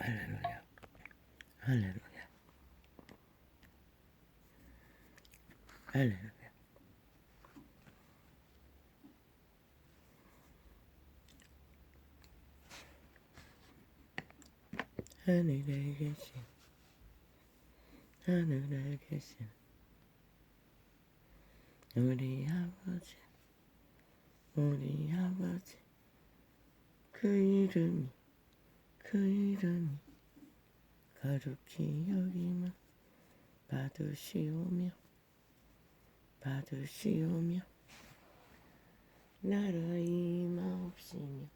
할렐루야, 할렐루야, 할렐루야. 하늘에 계신, 하늘에 계신 우리 아버지, 우리 아버지, 그 이름이 거룩히 여김을 받으시오며 나라 임하옵시며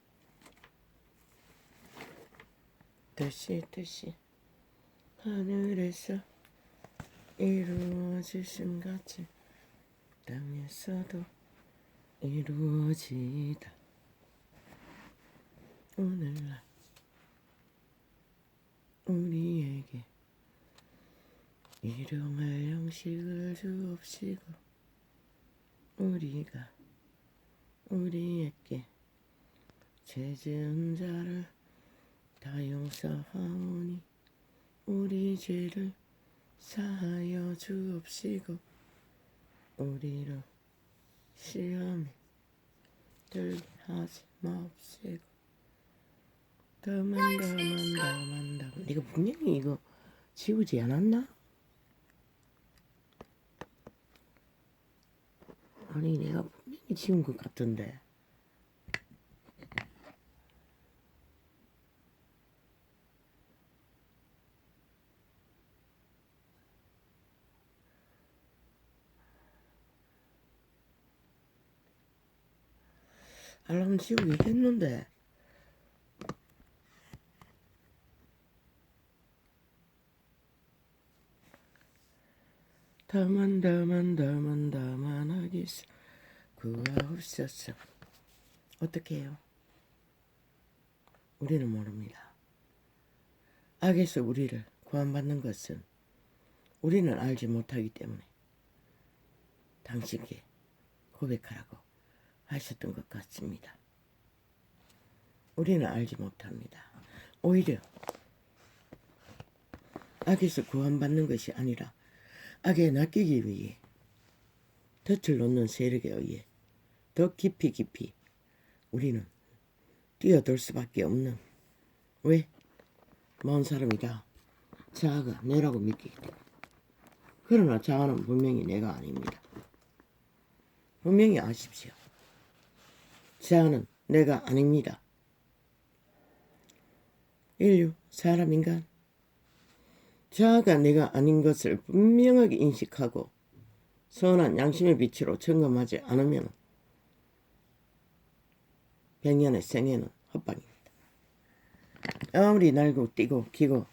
뜻이 하늘에서 이루어지심 같이 땅에서도 이루어지이다. 오늘날 우리에게 일용할 양식을 주옵시고 우리가 우리에게 죄 지은 자를 다 용서하오니 우리 죄를 사하여 주옵시고 우리로 시험에 들게 하지 마옵시고 더만 네가 분명히 이거 지우지 않았나? 아니 내가 분명히 지운 것 같던데. 알람 지우기 했는데. 다만 하겠어 구하옵소서. 어떻게 해요? 우리는 모릅니다. 악에서 우리를 구원받는 것은 우리는 알지 못하기 때문에 당신께 고백하라고 하셨던 것 같습니다. 우리는 알지 못합니다. 오히려 악에서 구원받는 것이 아니라 악에 낚이기 위해 덫을 놓는 세력에 의해 더 깊이 우리는 뛰어들 수밖에 없는, 왜? 먼 사람이다. 자아가 내라고 믿기 때문에. 그러나 자아는 분명히 내가 아닙니다. 분명히 아십시오. 자아는 내가 아닙니다. 인류, 사람, 인간, 자아가 내가 아닌 것을 분명하게 인식하고 선한 양심의 빛으로 점검하지 않으면 백년의 생애는 헛방입니다. 아무리 날고 뛰고 기고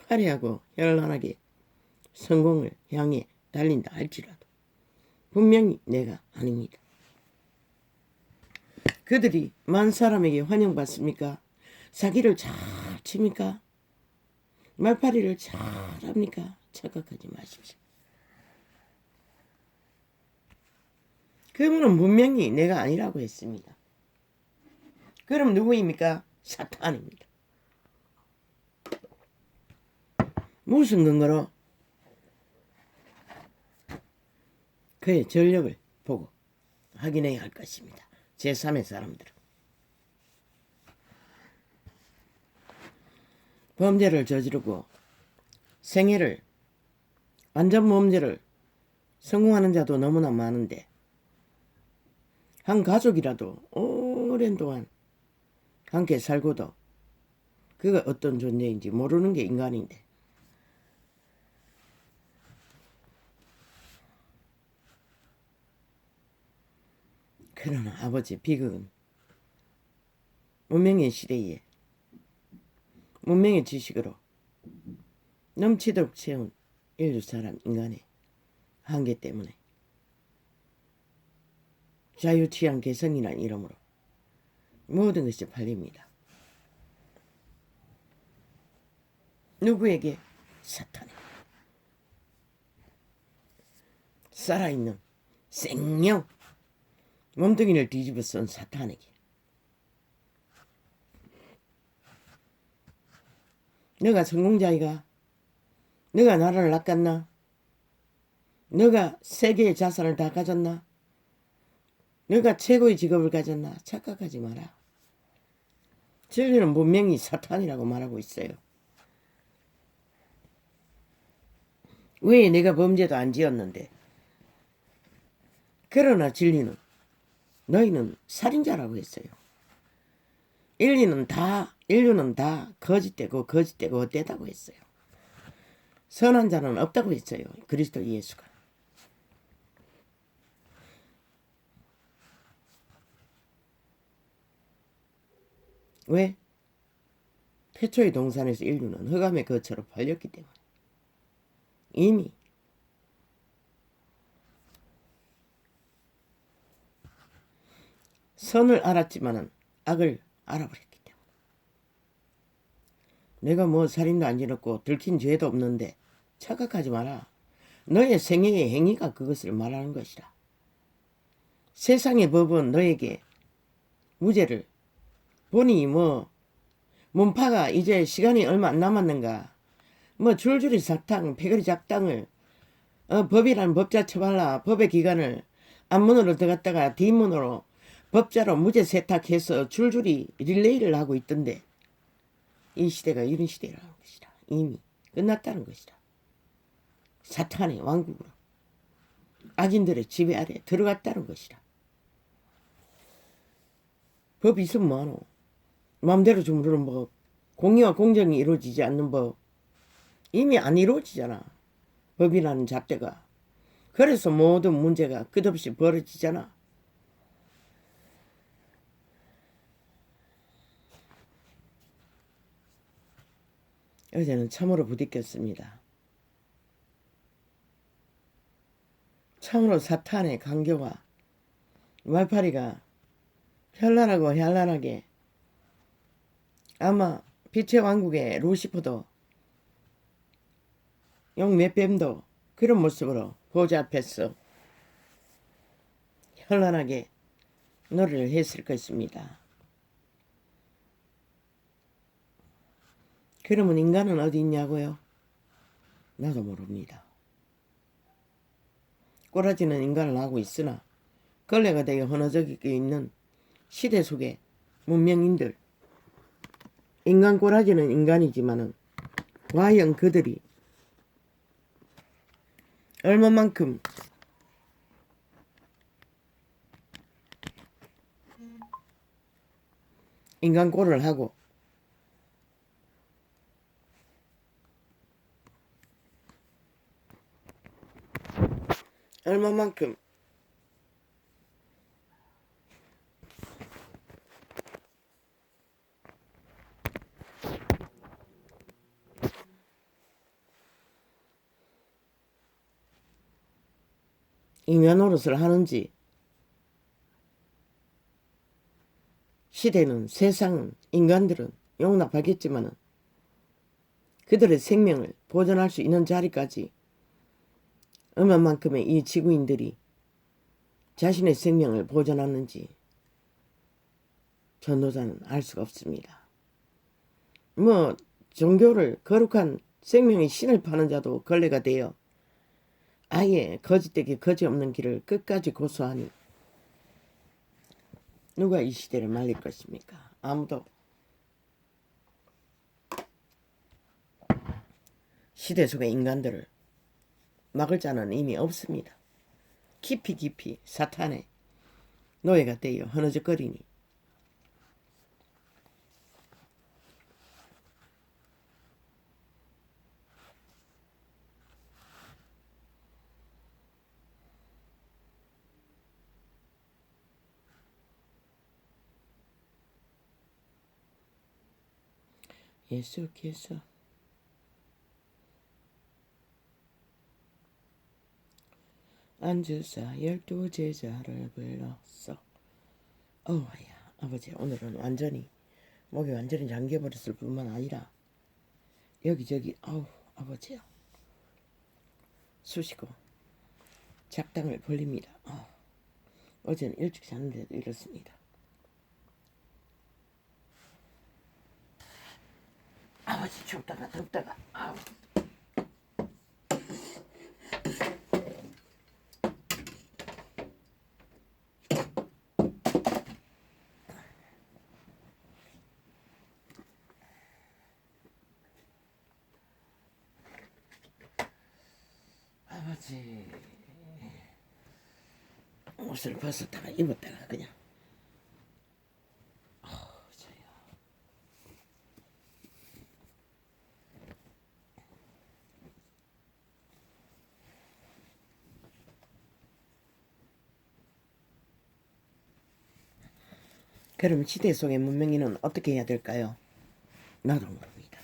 화려하고 현란하게 성공을 향해 달린다 할지라도 분명히 내가 아닙니다. 그들이 만 사람에게 환영받습니까? 사기를 잘 칩니까? 말파리를 잘 합니까? 착각하지 마십시오. 그분은 분명히 내가 아니라고 했습니다. 그럼 누구입니까? 사탄입니다. 무슨 근거로? 그의 전력을 보고 확인해야 할 것입니다. 제3의 사람들은. 범죄를 저지르고 생애를 완전 범죄를 성공하는 자도 너무나 많은데 한 가족이라도 오랜 동안 함께 살고도 그가 어떤 존재인지 모르는 게 인간인데 그러나 아버지 비극은 문명의 시대에 문명의 지식으로 넘치도록 채운 인류 사람 인간의 한계 때문에 자유취향 개성이란 이름으로 모든 것이 팔립니다. 누구에게? 사탄에게. 살아있는 생명 몸뚱이를 뒤집어 쓴 사탄에게. 너가 성공자이가? 너가 나라를 낚았나? 너가 세계의 자산을 다 가졌나? 너가 최고의 직업을 가졌나? 착각하지 마라. 진리는 분명히 사탄이라고 말하고 있어요. 왜 내가 범죄도 안 지었는데? 그러나 진리는 너희는 살인자라고 했어요. 인류는 다 거짓되고 헛되다고 했어요. 선한 자는 없다고 했어요. 그리스도 예수가. 왜? 태초의 동산에서 인류는 흑암의 거처로 팔렸기 때문에. 이미 선을 알았지만은 악을 알아버렸기 때문에. 내가 뭐 살인도 안 지었고 들킨 죄도 없는데 착각하지 마라. 너의 생애의 행위가 그것을 말하는 것이라. 세상의 법은 너에게 무죄를 보니 뭐 문파가 이제 시간이 얼마 안 남았는가. 뭐 줄줄이 사탕 패거리 작당을 법이란 법자 처발라 법의 기관을 앞문으로 들어갔다가 뒷문으로 법자로 무죄 세탁해서 줄줄이 릴레이를 하고 있던데 이 시대가 이런 시대라는 것이다. 이미 끝났다는 것이다. 사탄의 왕국으로 악인들의 지배 아래 들어갔다는 것이다. 법이 있으면 뭐하노? 마음대로 주무르는 법, 공의와 공정이 이루어지지 않는 법 이미 안 이루어지잖아. 법이라는 잣대가. 그래서 모든 문제가 끝없이 벌어지잖아. 어제는 참으로 부딪혔습니다. 참으로 사탄의 강교와 말파리가 현란하게 아마 빛의 왕국의 루시퍼도 용 몇 뱀도 그런 모습으로 보좌 앞에서 현란하게 노래를 했을 것입니다. 그러면 인간은 어디 있냐고요? 나도 모릅니다. 꼬라지는 인간을 하고 있으나 걸레가 되어 허너적이게 있는 시대 속의 문명인들 인간 꼬라지는 인간이지만은 과연 그들이 얼마만큼 인간 꼴을 하고 얼마만큼 인간 노릇을 하는지 시대는 세상은 인간들은 용납하겠지만은 그들의 생명을 보존할 수 있는 자리까지 얼마만큼의 이 지구인들이 자신의 생명을 보존하는지 전도자는 알 수가 없습니다. 뭐 종교를 거룩한 생명의 신을 파는 자도 걸레가 되어 아예 거짓되게 거짓없는 길을 끝까지 고수하니 누가 이 시대를 말릴 것입니까? 아무도. 시대 속의 인간들을 막을 자는 이미 없습니다. 깊이 사탄의 노예가 되어 허느적거리니 예수께서 앉으사 12 제자를 불렀어. 어우야 아버지 오늘은 완전히 목이 완전히 잠겨버렸을 뿐만 아니라 여기저기 아버지야 쑤시고 작당을 벌립니다. 어제는 일찍 잤는데도 이렇습니다. 아주 춥다가 덥다가. 아우. 아버지 옷을 벗었다가 입었다가 그냥. 그럼 시대 속의 문명인은 어떻게 해야 될까요? 나도 모릅니다.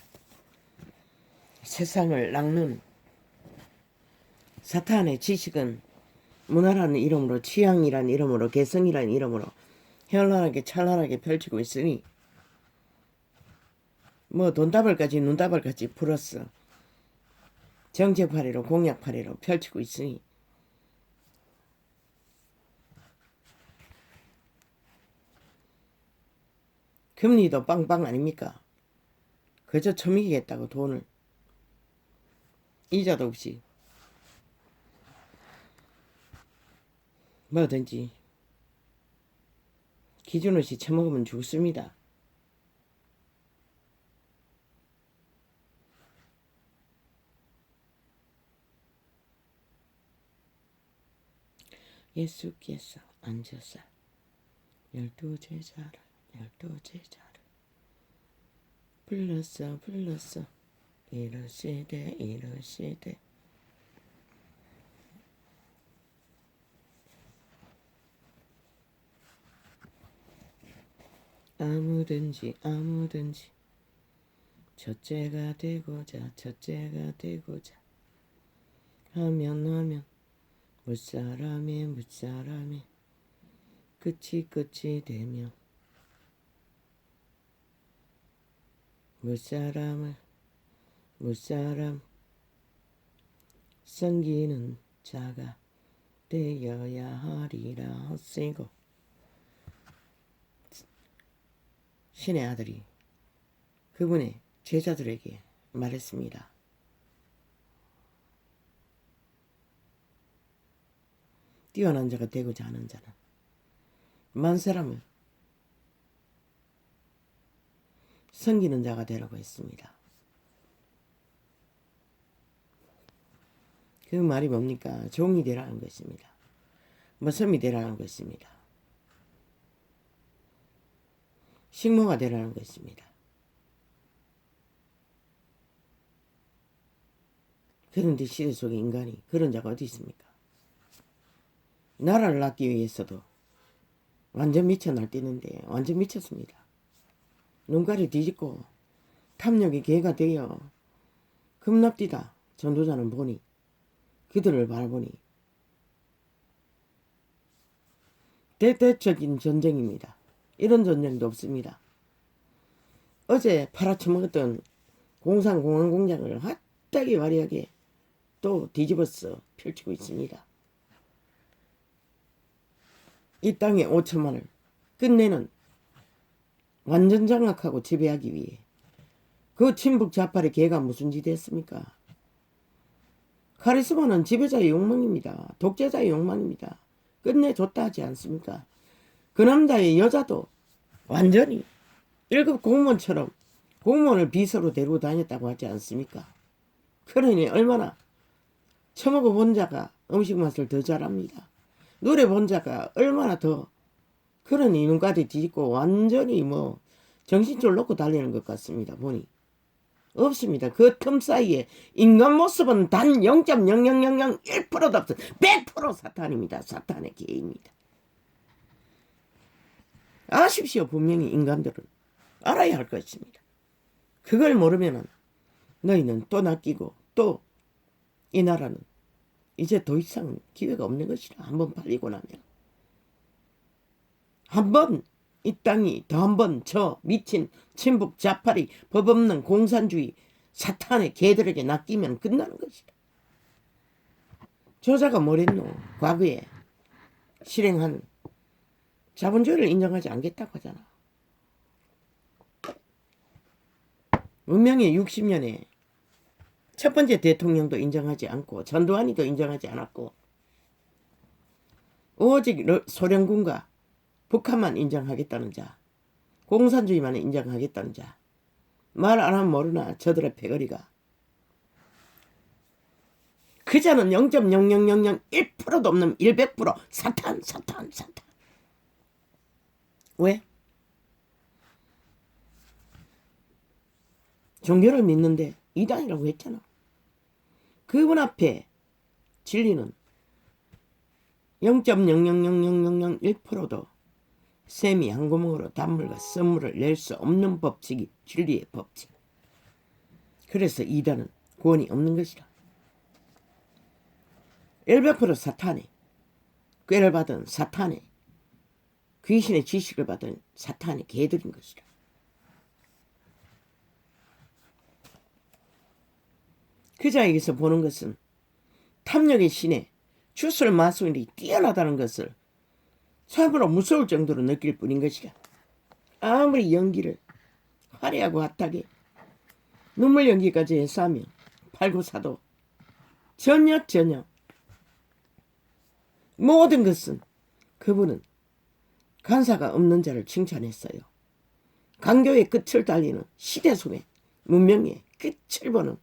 세상을 낚는 사탄의 지식은 문화라는 이름으로, 취향이라는 이름으로, 개성이라는 이름으로 현란하게 찬란하게 펼치고 있으니 뭐 돈다발까지 눈다발까지 풀었어. 정책팔이로 공약팔이로 펼치고 있으니 금리도 빵빵 아닙니까? 그저 처먹이겠다고 돈을 이자도 없이 뭐든지 기준 없이 처먹으면 죽습니다. 예수께서 앉으사 12제자를 불렀어 이러시되 아무든지 첫째가 되고자 하면 무사람이 끝이 되며 무사람 섬기는 자가 되어야 하리라 하시고 신의 아들이 그분의 제자들에게 말했습니다. 뛰어난 자가 되고자 하는 자는 만 사람을 섬기는 자가 되라고 했습니다. 그 말이 뭡니까? 종이 되라는 것입니다. 머슴이 되라는 것입니다. 식모가 되라는 것입니다. 그런데 시대 속의 인간이 그런 자가 어디 있습니까? 나라를 낳기 위해서도 완전 미쳐 날뛰는데 완전 미쳤습니다. 눈깔이 뒤집고 탐욕의 개가 되어 겁납디다. 전도자는 보니 그들을 바라보니 대대적인 전쟁입니다. 이런 전쟁도 없습니다. 어제 팔아쳐먹었던 공산 공항 공장을 핫하게 화려하게 또 뒤집어서 펼치고 있습니다. 이 땅의 5천만을 끝내는 완전 장악하고 지배하기 위해 그 친북 좌파의 개가 무슨 짓 했습니까? 카리스마는 지배자의 욕망입니다. 독재자의 욕망입니다. 끝내줬다 하지 않습니까? 그 남자의 여자도 완전히 1급 공무원처럼 공무원을 비서로 데리고 다녔다고 하지 않습니까? 그러니 얼마나 처먹어 본 자가 음식 맛을 더 잘합니다. 노래 본 자가 얼마나 더 그러니 눈까지 뒤집고 완전히 뭐 정신줄 놓고 달리는 것 같습니다. 보니 없습니다. 그 틈 사이에 인간 모습은 단 0.00001%도 없어. 100% 사탄입니다. 사탄의 개입니다. 아십시오. 분명히 인간들은 알아야 할 것입니다. 그걸 모르면은 너희는 또 낚이고 또 이 나라는 이제 더 이상 기회가 없는 것이라. 한번 팔리고 나면 한번 이 땅이 더 한번 저 미친 친북 자파리 법 없는 공산주의 사탄의 개들에게 낚이면 끝나는 것이다. 저자가 뭐랬노? 과거에 실행한 자본주의를 인정하지 않겠다고 하잖아. 문명의 60년에 첫 번째 대통령도 인정하지 않고 전두환이도 인정하지 않았고 오직 소련군과 북한만 인정하겠다는 자, 공산주의만 인정하겠다는 자, 말 안 하면 모르나 저들의 패거리가. 그자는 0.00001%도 없는 100% 사탄. 왜? 종교를 믿는데 이단이라고 했잖아. 그분 앞에 진리는 0.0000001%도 샘이 한 구멍으로 단물과 썸물을 낼 수 없는 법칙이 진리의 법칙. 그래서 이단은 구원이 없는 것이라. 100% 사탄의 꾀를 받은 사탄의 귀신의 지식을 받은 사탄의 개들인 것이라. 그자에게서 보는 것은 탐욕의 신에 주술 마술이 뛰어나다는 것을 참으로 무서울 정도로 느낄 뿐인 것이라. 아무리 연기를 화려하고 핫하게 눈물 연기까지 해서 하면 팔고사도 전혀 모든 것은 그분은 간사가 없는 자를 칭찬했어요. 강교의 끝을 달리는 시대소매 문명의 끝을 보는.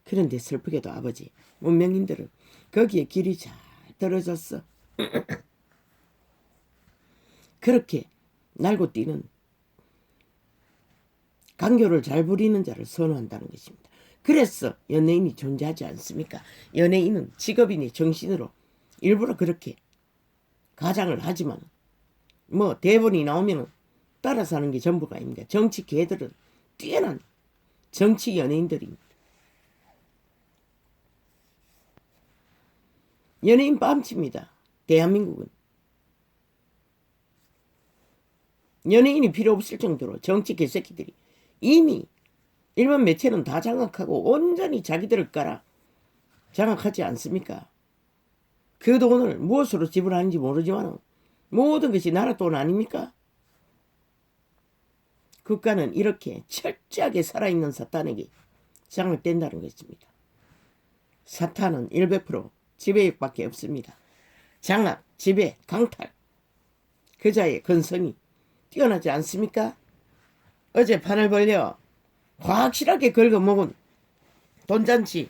그런데 슬프게도 아버지 문명인들은 거기에 길이 잘 떨어졌어. 그렇게 날고 뛰는 강교를 잘 부리는 자를 선호한다는 것입니다. 그래서 연예인이 존재하지 않습니까? 연예인은 직업인이 정신으로 일부러 그렇게 가장을 하지만 뭐 대본이 나오면 따라 사는 게 전부가 아닙니다. 정치 개들은 뛰어난 정치 연예인들입니다. 연예인 뺨칩니다. 대한민국은 연예인이 필요 없을 정도로 정치 개새끼들이 이미 일반 매체는 다 장악하고 온전히 자기들을 깔아 장악하지 않습니까? 그 돈을 무엇으로 지불하는지 모르지만 모든 것이 나라 돈 아닙니까? 국가는 이렇게 철저하게 살아있는 사탄에게 장악된다는 것입니다. 사탄은 100% 지배욕밖에 없습니다. 장악, 지배, 강탈. 그자의 근성이 뛰어나지 않습니까? 어제 판을 벌려 확실하게 긁어먹은 돈잔치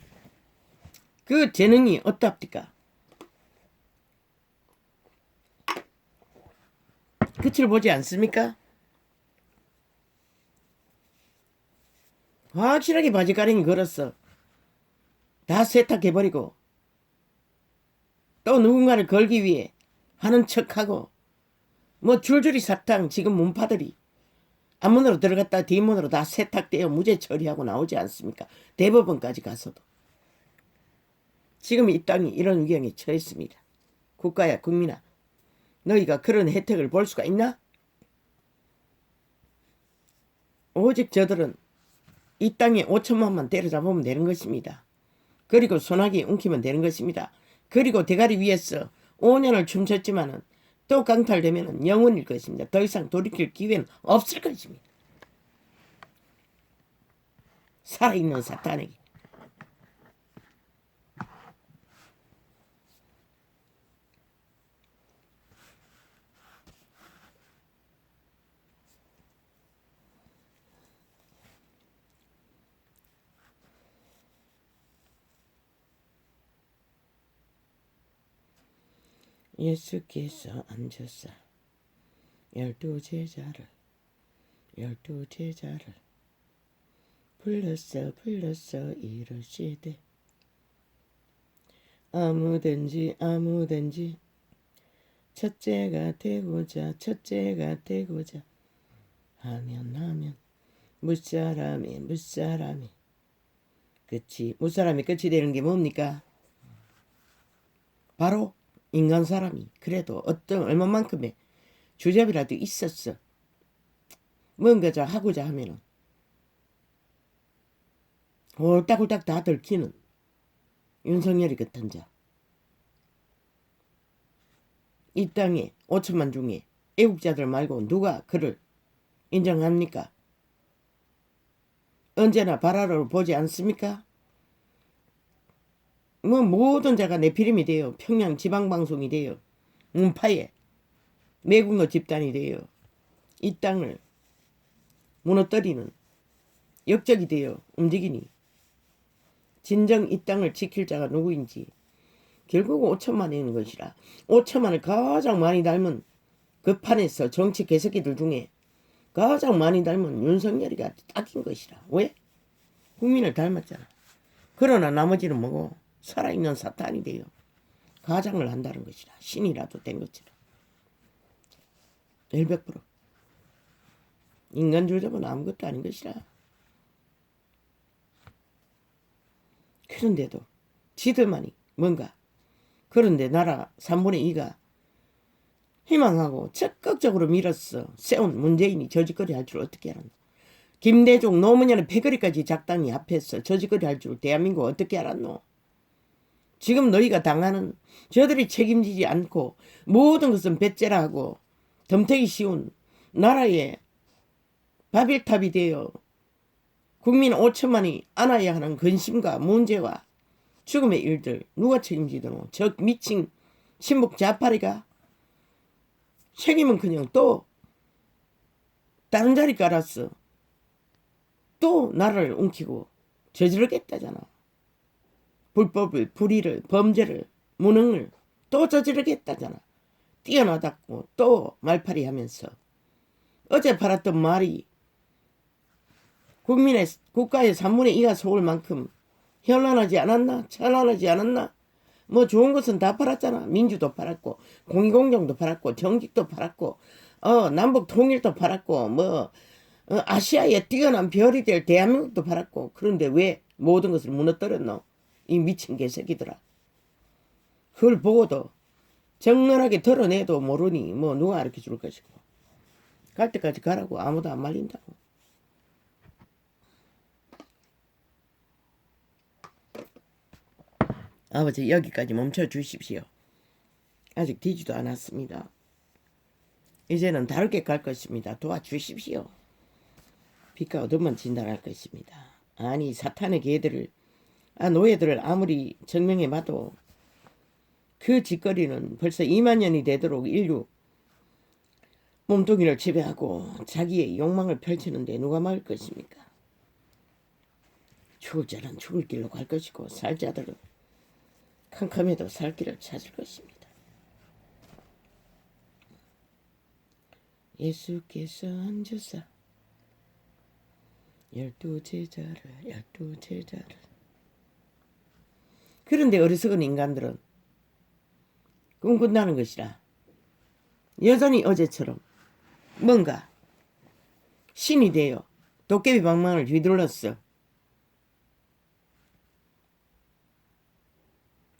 그 재능이 어떻답니까? 끝을 보지 않습니까? 확실하게 바지가랑이 걸었어. 다 세탁해버리고 또 누군가를 걸기 위해 하는 척하고 뭐 줄줄이 사탕 지금 문파들이 앞문으로 들어갔다 뒷문으로 다 세탁되어 무죄 처리하고 나오지 않습니까? 대법원까지 가서도. 지금 이 땅이 이런 위경에 처했습니다. 국가야 국민아, 너희가 그런 혜택을 볼 수가 있나? 오직 저들은 이 땅에 5천만만 때려잡으면 되는 것입니다. 그리고 소나기 웅키면 되는 것입니다. 그리고 대가리 위에서 5년을 춤췄지만은 또 강탈되면 영원일 것입니다. 더 이상 돌이킬 기회는 없을 것입니다. 살아있는 사탄에게. 예수께서 앉으사 열두 제자를 불렀어 이르시되 아무든지 첫째가 되고자 하면 무사람이 끝이 되는 게 뭡니까? 바로 인간 사람이 그래도 어떤 얼마만큼의 주접이라도 있었어. 뭔가 저 하고자 하면은 홀딱홀딱 다 들키는 윤석열이 같은 자. 이 땅에 5천만 중에 애국자들 말고 누가 그를 인정합니까? 언제나 바라로 보지 않습니까? 뭐 모든 자가 네피림이 돼요. 평양 지방방송이 돼요. 문파에 매국노 집단이 돼요. 이 땅을 무너뜨리는 역적이 되어 움직이니 진정 이 땅을 지킬 자가 누구인지 결국 5천만이 있는 것이라. 5천만을 가장 많이 닮은 그 판에서 정치 개새끼들 중에 가장 많이 닮은 윤석열이가 딱인 것이라. 왜? 국민을 닮았잖아. 그러나 나머지는 뭐고 살아있는 사탄이 되어 가장을 한다는 것이라. 신이라도 된 것처럼. 100% 인간 조작은 아무것도 아닌 것이라. 그런데도 지들만이 뭔가 그런데 나라 3분의 2가 희망하고 적극적으로 밀었어. 세운 문재인이 저짓거리 할 줄 어떻게 알았노. 김대중 노무현의 패거리까지 작당이 앞에서 저짓거리 할 줄 대한민국 어떻게 알았노. 지금 너희가 당하는 저들이 책임지지 않고 모든 것은 배째라 하고 덤태기 쉬운 나라의 바빌탑이 되어 국민 5천만이 안아야 하는 근심과 문제와 죽음의 일들 누가 책임지더노. 저 미친 친북 좌파리가 책임은 그냥 또 다른 자리 깔았어. 또 나라를 움키고 저지르겠다잖아. 불법을, 불의를, 범죄를, 무능을 또 저지르겠다잖아. 뛰어나다고 또 말팔이 하면서 어제 팔았던 말이 국가의 3분의 2가 속을 만큼 현란하지 않았나? 찬란하지 않았나? 뭐 좋은 것은 다 팔았잖아. 민주도 팔았고 공익공정도 팔았고 정직도 팔았고 남북 통일도 팔았고 아시아에 뛰어난 별이 될 대한민국도 팔았고. 그런데 왜 모든 것을 무너뜨렸노? 이 미친 개새끼들아. 그걸 보고도 적나라하게 드러내도 모르니 뭐 누가 가르쳐 줄 것이고. 갈 때까지 가라고. 아무도 안 말린다고. 아버지 여기까지 멈춰 주십시오. 아직 되지도 않았습니다. 이제는 다르게 갈 것입니다. 도와주십시오. 빛과 어둠만 진단할 것입니다. 아니 사탄의 개들을 노예들을 아무리 증명해 봐도 그 짓거리는 벌써 2만 년이 되도록 인류 몸뚱이를 지배하고 자기의 욕망을 펼치는데 누가 막을 것입니까? 죽을 자는 죽을 길로 갈 것이고 살 자들은 캄캄해도 살 길을 찾을 것입니다. 예수께서 앉으사 12제자를 그런데 어리석은 인간들은 꿈꾼다는 것이라. 여전히 어제처럼 뭔가 신이 되어 도깨비 방망을 휘둘렀어.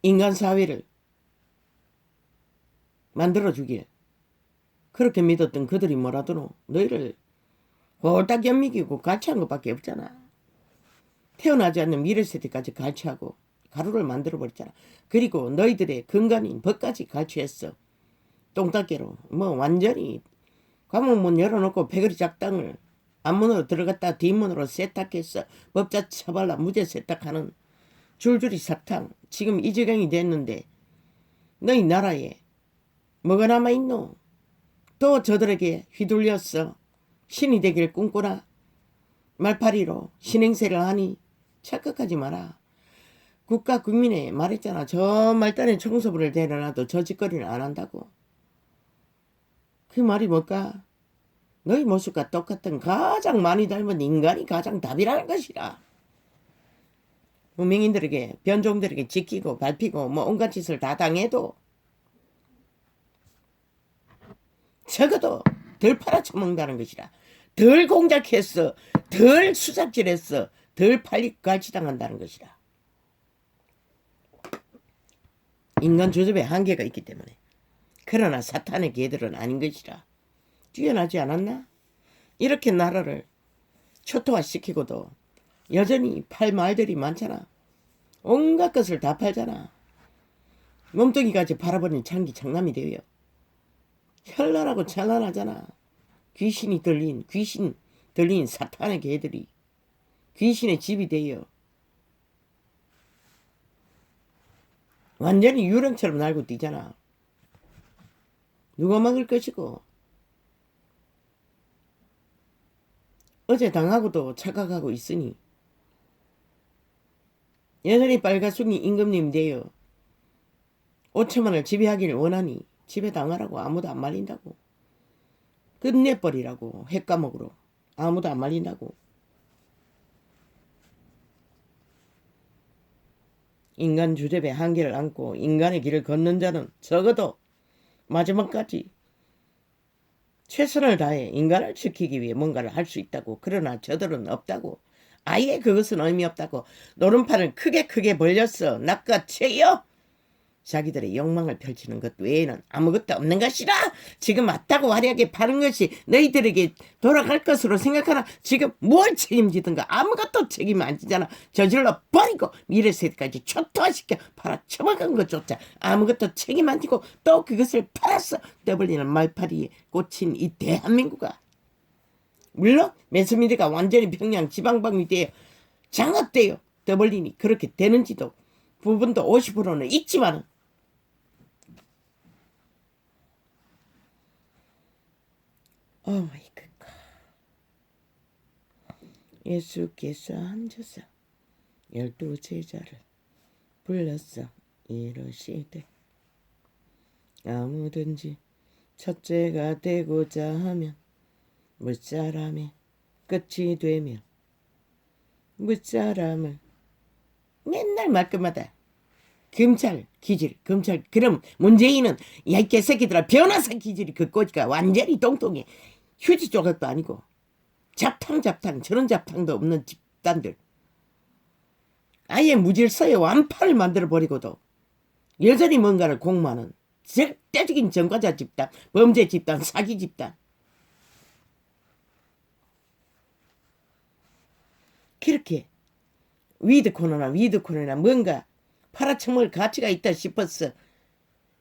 인간 사회를 만들어주길 그렇게 믿었던 그들이 뭐라더노. 너희를 홀딱 연미기고 갈취한 것밖에 없잖아. 태어나지 않는 미래 세대까지 갈취하고 가루를 만들어버렸잖아. 그리고 너희들의 근간인 법까지 갈취했어. 똥닦개로 완전히 관문문 열어놓고 패거리 작당을 앞문으로 들어갔다 뒷문으로 세탁했어. 법자 처발라 무죄 세탁하는 줄줄이 사탕. 지금 이 지경이 됐는데 너희 나라에 뭐가 남아있노? 또 저들에게 휘둘렸어. 신이 되길 꿈꾸나 말파리로 신행세를 하니 착각하지 마라. 국가 국민에 말했잖아. 저 말단에 청소부를 데려놔도 저 짓거리는 안 한다고. 그 말이 뭘까? 너희 모습과 똑같은 가장 많이 닮은 인간이 가장 답이라는 것이라. 문명인들에게 변종들에게 지키고 밟히고 온갖 짓을 다 당해도 적어도 덜 팔아쳐먹는다는 것이라. 덜 공작했어. 덜 수작질했어. 덜 팔리 갈취당한다는 것이라. 인간 조접에 한계가 있기 때문에. 그러나 사탄의 개들은 아닌 것이라. 뛰어나지 않았나? 이렇게 나라를 초토화시키고도 여전히 팔 말들이 많잖아. 온갖 것을 다 팔잖아. 몸뚱이까지 팔아버린 장기 장남이 되어 현란하고 찬란하잖아. 귀신 들린 사탄의 개들이 귀신의 집이 되어 완전히 유령처럼 날고 뛰잖아. 누가 막을 것이고. 어제 당하고도 착각하고 있으니 여전히 빨가숭이 임금님 되어 5천만을 지배하기를 원하니 지배당하라고. 아무도 안 말린다고. 끝내버리라고. 핵과목으로. 아무도 안 말린다고. 인간 주접의 한계를 안고 인간의 길을 걷는 자는 적어도 마지막까지 최선을 다해 인간을 지키기 위해 뭔가를 할 수 있다고. 그러나 저들은 없다고. 아예 그것은 의미 없다고. 노름판을 크게 벌렸어. 낚아채요. 자기들의 욕망을 펼치는 것 외에는 아무것도 없는 것이라. 지금 맞다고 화려하게 파는 것이 너희들에게 돌아갈 것으로 생각하나 지금 뭘 책임지든가 아무것도 책임 안 지잖아. 저질러 버리고 미래 세대까지 초토화시켜 팔아 처먹은 것조차 아무것도 책임 안 지고 또 그것을 팔았어. 떠벌리는 말파리에 꽂힌 이 대한민국아. 물론 매스미디가 완전히 평양 지방방위 되어 장악되어 떠벌리니 그렇게 되는지도 부분도 50%는 있지만은 오마이갓. 예수께서 앉아서 12 제자를 불렀어. 이러시되 아무든지 첫째가 되고자 하면 무사람의 끝이 되며 무사람을 맨날 말끝마다 검찰 기질 검찰. 그럼 문재인은 야 이 개새끼들아 변호사 기질이 그 꼬지가 완전히 똥똥해. 휴지 조각도 아니고 잡탕 저런 잡탕도 없는 집단들. 아예 무질서에 완파를 만들어버리고도 여전히 뭔가를 공모하는 절대적인 전과자 집단, 범죄 집단, 사기 집단. 그렇게 위드 코너나 뭔가 팔아쳐먹을 가치가 있다 싶었어.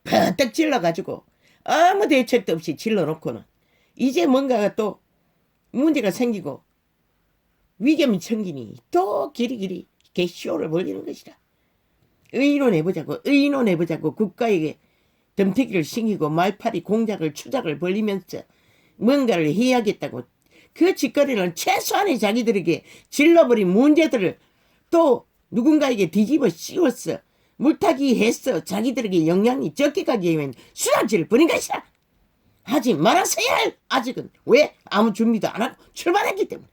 퍼뜩 질러가지고 아무 대책도 없이 질러놓고는 이제 뭔가가 또 문제가 생기고 위험이 생기니 또 길이길이 개쇼를 벌리는 것이다. 의논해보자고 국가에게 덤태기를 신기고 말팔이 공작을 추작을 벌리면서 뭔가를 해야겠다고 그 짓거리는 최소한의 자기들에게 질러버린 문제들을 또 누군가에게 뒤집어 씌웠어. 물타기 했어. 자기들에게 영향이 적게 가기 위한 수단질을 부린 것이다. 하지 말았어야 할. 아직은. 왜? 아무 준비도 안 하고 출발했기 때문에.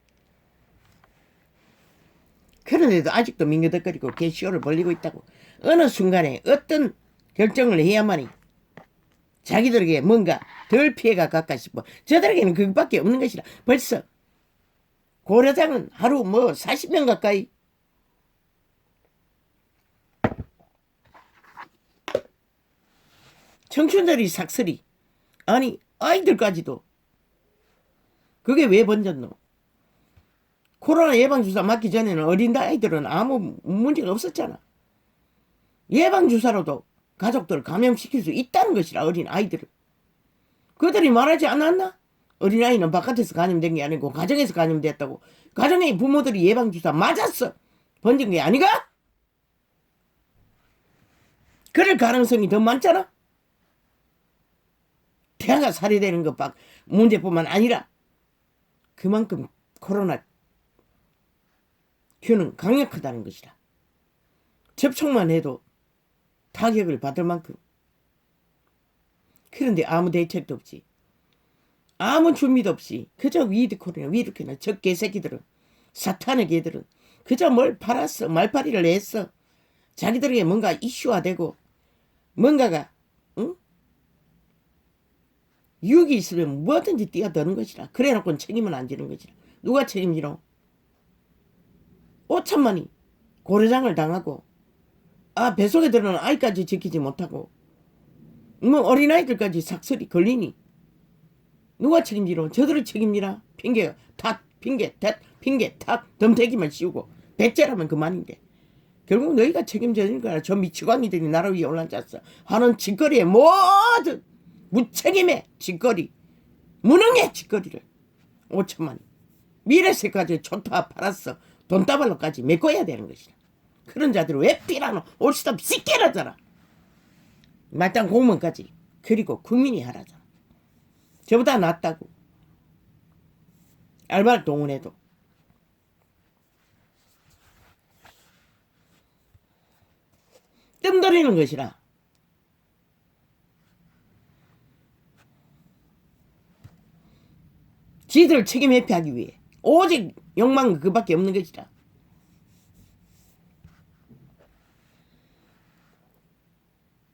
그런데도 아직도 밍그덕거리고 개쇼를 벌리고 있다고. 어느 순간에 어떤 결정을 해야만이 자기들에게 뭔가 덜 피해가 갈까 싶어. 저들에게는 그것밖에 없는 것이라. 벌써 고려장은 하루 40명 가까이 청춘들이 삭슬이. 아니 아이들까지도. 그게 왜 번졌노? 코로나 예방주사 맞기 전에는 어린 아이들은 아무 문제가 없었잖아. 예방주사로도 가족들을 감염시킬 수 있다는 것이라. 어린 아이들을. 그들이 말하지 않았나? 어린아이는 바깥에서 감염된 게 아니고 가정에서 감염됐다고. 가정의 부모들이 예방주사 맞았어. 번진 게 아니가? 그럴 가능성이 더 많잖아. 태아가 살해되는 것 문제뿐만 아니라 그만큼 코로나 큐는 강력하다는 것이다. 접촉만 해도 타격을 받을 만큼. 그런데 아무 대책도 없지. 아무 준비도 없이 그저 위드코리나 저 개새끼들은 사탄의 개들은 그저 뭘 팔았어. 말파리를 했어. 자기들에게 뭔가 이슈화되고 뭔가가 유혹이 있으면 뭐든지 뛰어드는 것이라. 그래놓고는 책임은 안 지는 것이라. 누가 책임지노? 5천만이 고려장을 당하고 뱃속에 들어오는 아이까지 지키지 못하고 어린아이들까지 삭슬이 걸리니 누가 책임지노? 저들을 책임지라. 핑계 탓 덤태기만 씌우고 배째라면 그만인데 결국 너희가 책임져야 되는 거야. 저 미치광이들이 나라 위에 올라앉았어 하는 짓거리에 모든 무책임의 짓거리, 무능의 짓거리를 5천만 미래세까지 초토화 팔았어. 돈다발로까지 메꿔야 되는 것이다. 그런 자들을 왜 피라노 올수도 시켜라잖아. 말단 공무원까지. 그리고 국민이 하라잖아. 저보다 낫다고. 알바를 동원해도. 뜸들이는 것이라. 지들을 책임 회피하기 위해 오직 욕망은 그밖에 없는 것이라.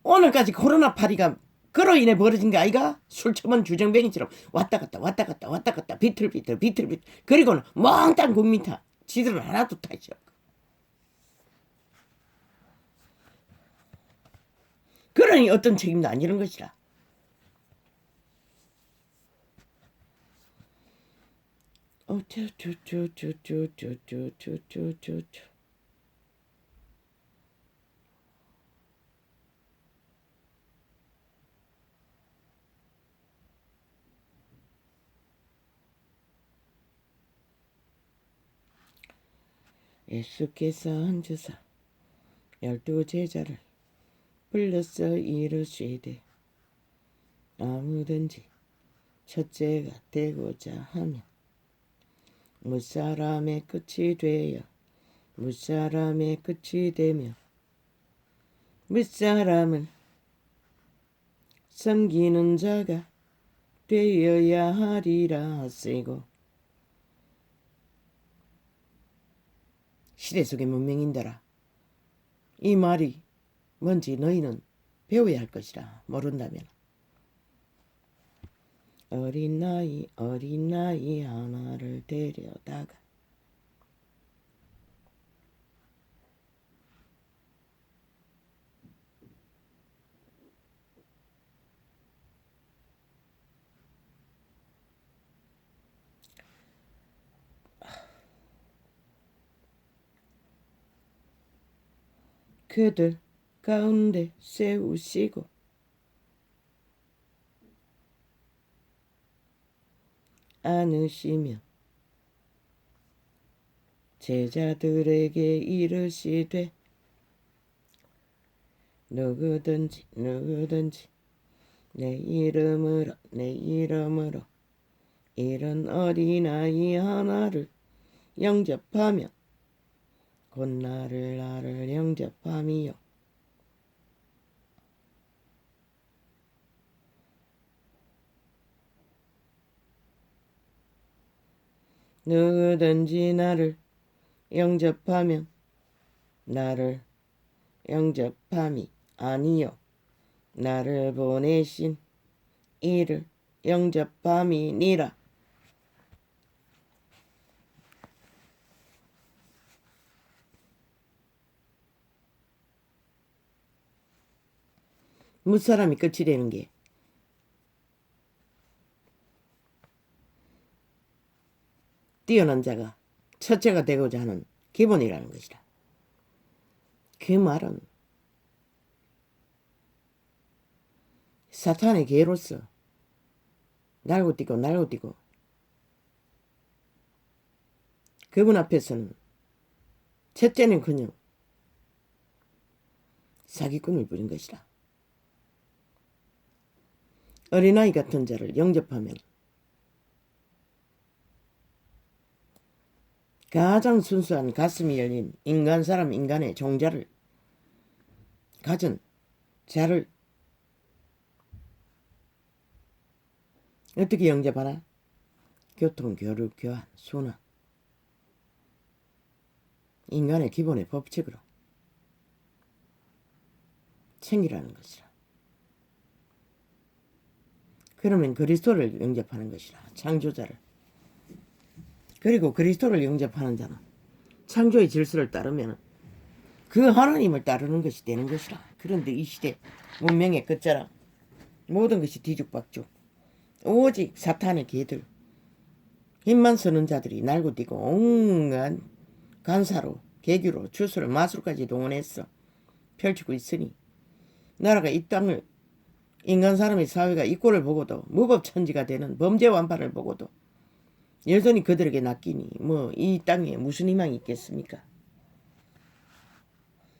오늘까지 코로나 파리가 그로 인해 벌어진 게 아이가? 술 처먹은 주정뱅이처럼 왔다 갔다 비틀비틀 그리고는 멍땅 국민 탓. 지들은 하나도 탓이 없고. 그러니 어떤 책임도 안 지는 것이라. 예수께서 앉으사 12제자를 불러서 이르시되 아무든지 첫째가 되고자 하면 무사람의 끝이 되어 무사람의 끝이 되며 무사람을 섬기는 자가 되어야 하리라 하시고. 시대 속의 문명인들아, 이 말이 뭔지 너희는 배워야 할 것이라. 모른다면 어린 나이 하나를 데려다가 그들 가운데 세우시고 안으시며 제자들에게 이르시되 누구든지 내 이름으로 이런 어린아이 하나를 영접하면 곧 나를 영접함이요. 누구든지 나를 영접하면 나를 영접함이 아니요 나를 보내신 이를 영접함이니라. 무사람이 끝이 되는 게 뛰어난 자가 첫째가 되고자 하는 기본이라는 것이라. 그 말은 사탄의 개로서 날고 뛰고 그분 앞에서는 첫째는커녕 사기꾼을 부린 것이라. 어린아이 같은 자를 영접하면 가장 순수한 가슴이 열린 인간의 종자를 가진 자를 어떻게 영접하나? 교통, 교류, 교환, 순환. 인간의 기본의 법칙으로 챙기라는 것이라. 그러면 그리스도를 영접하는 것이라. 창조자를. 그리고 그리스도를 영접하는 자는 창조의 질서를 따르면 그 하나님을 따르는 것이 되는 것이라. 그런데 이 시대 문명의 끝자락 모든 것이 뒤죽박죽. 오직 사탄의 개들 힘만 쓰는 자들이 날고 뛰고 온갖 간사로 계규로 주술을 마술까지 동원해서 펼치고 있으니 나라가 이 땅을 인간 사람의 사회가 이 꼴을 보고도 무법천지가 되는 범죄 완파를 보고도 여전히 그들에게 낚이니 뭐 이 땅에 무슨 희망이 있겠습니까?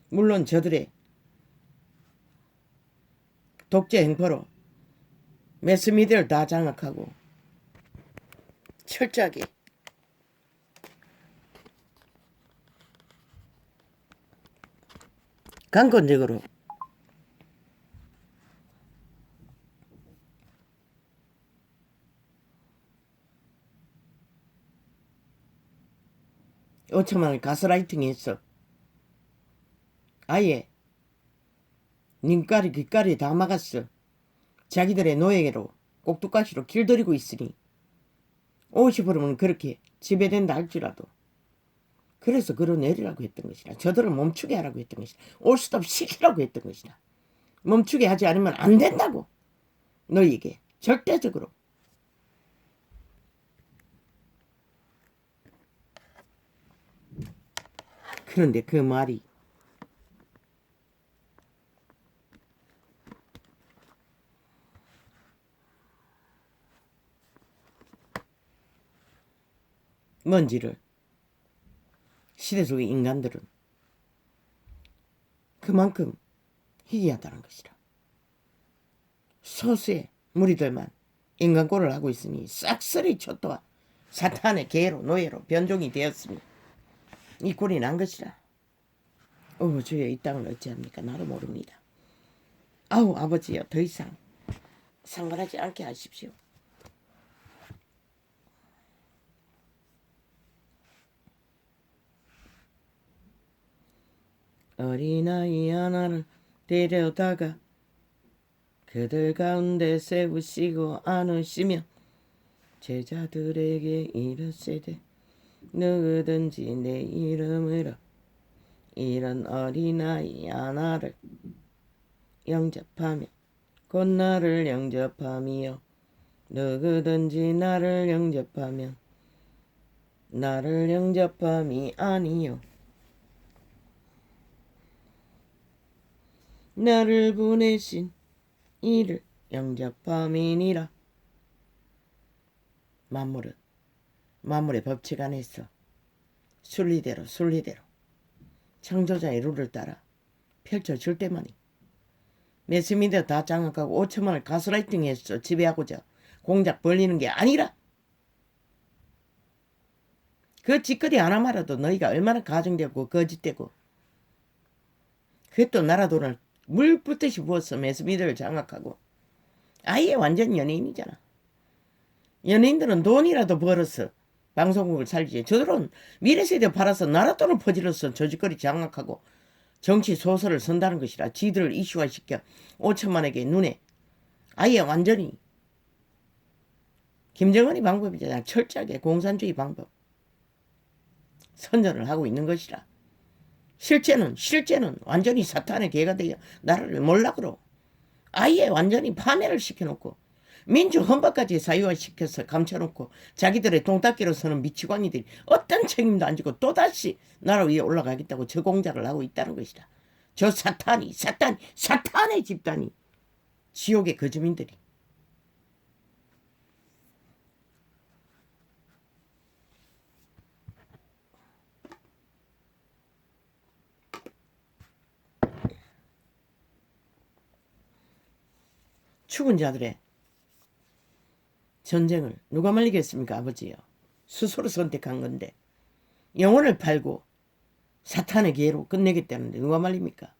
물론 저들의 독재 행포로 매스미디어를 다 장악하고 철저하게 강권적으로 5천만을 가스라이팅했어. 아예 님까리 귓가리 다 막았어. 자기들의 노예로 꼭두가시로 길들이고 있으니 50%는 그렇게 지배된다 할지라도 그래서 끌어내리라고 했던 것이라. 저들을 멈추게 하라고 했던 것이라. 올스톱 시키라고 했던 것이라. 멈추게 하지 않으면 안 된다고. 너희에게 절대적으로. 그런데 그 말이 뭔지를 시대 속의 인간들은 그만큼 희귀하다는 것이라. 소수의 무리들만 인간꼴을 하고 있으니 싹쓸이 초토화 사탄의 개로 노예로 변종이 되었으니 이 꼴이 난 것이라. 주여 이 땅을 어찌합니까? 나도 모릅니다. 아우 아버지여 더 이상 상관하지 않게 하십시오. 어린아이 하나를 데려다가 그들 가운데 세우시고 안으시며 제자들에게 이르시되 누구든지 내 이름으로 이런 어린아이 하나를 영접하며 곧 나를 영접함이요 누구든지 나를 영접하면 나를 영접함이 아니요 나를 보내신 이를 영접함이니라. 만물의 법칙 안에서 순리대로 창조자의 룰을 따라 펼쳐질 때만이 매스미디어 다 장악하고 5천만을 가스라이팅해서 지배하고자 공작 벌리는 게 아니라 그 짓거리 하나만라도 너희가 얼마나 가정되고 거짓되고 그것도 나라 돈을 물 붓듯이 부어서 매스미디어를 장악하고 아예 완전 연예인이잖아. 연예인들은 돈이라도 벌어서 방송국을 살지. 저들은 미래세대 팔아서 나라 돈을 퍼질러서 저짓거리 장악하고 정치 소설을 선다는 것이라. 지들을 이슈화시켜 5천만에게 눈에 아예 완전히 김정은이 방법이잖아. 철저하게 공산주의 방법 선전을 하고 있는 것이라. 실제는 완전히 사탄의 개가 되어 나라를 몰락으로 아예 완전히 파멸을 시켜놓고 민주 헌법까지 사유화시켜서 감춰놓고 자기들의 동탁기로 서는 미치광이들이 어떤 책임도 안 지고 또다시 나라 위에 올라가겠다고 저 공작을 하고 있다는 것이다. 저 사탄의 집단이 지옥의 거주민들이 죽은 자들의 전쟁을 누가 말리겠습니까? 아버지요. 스스로 선택한 건데 영혼을 팔고 사탄의 기회로 끝내겠다는데 누가 말립니까?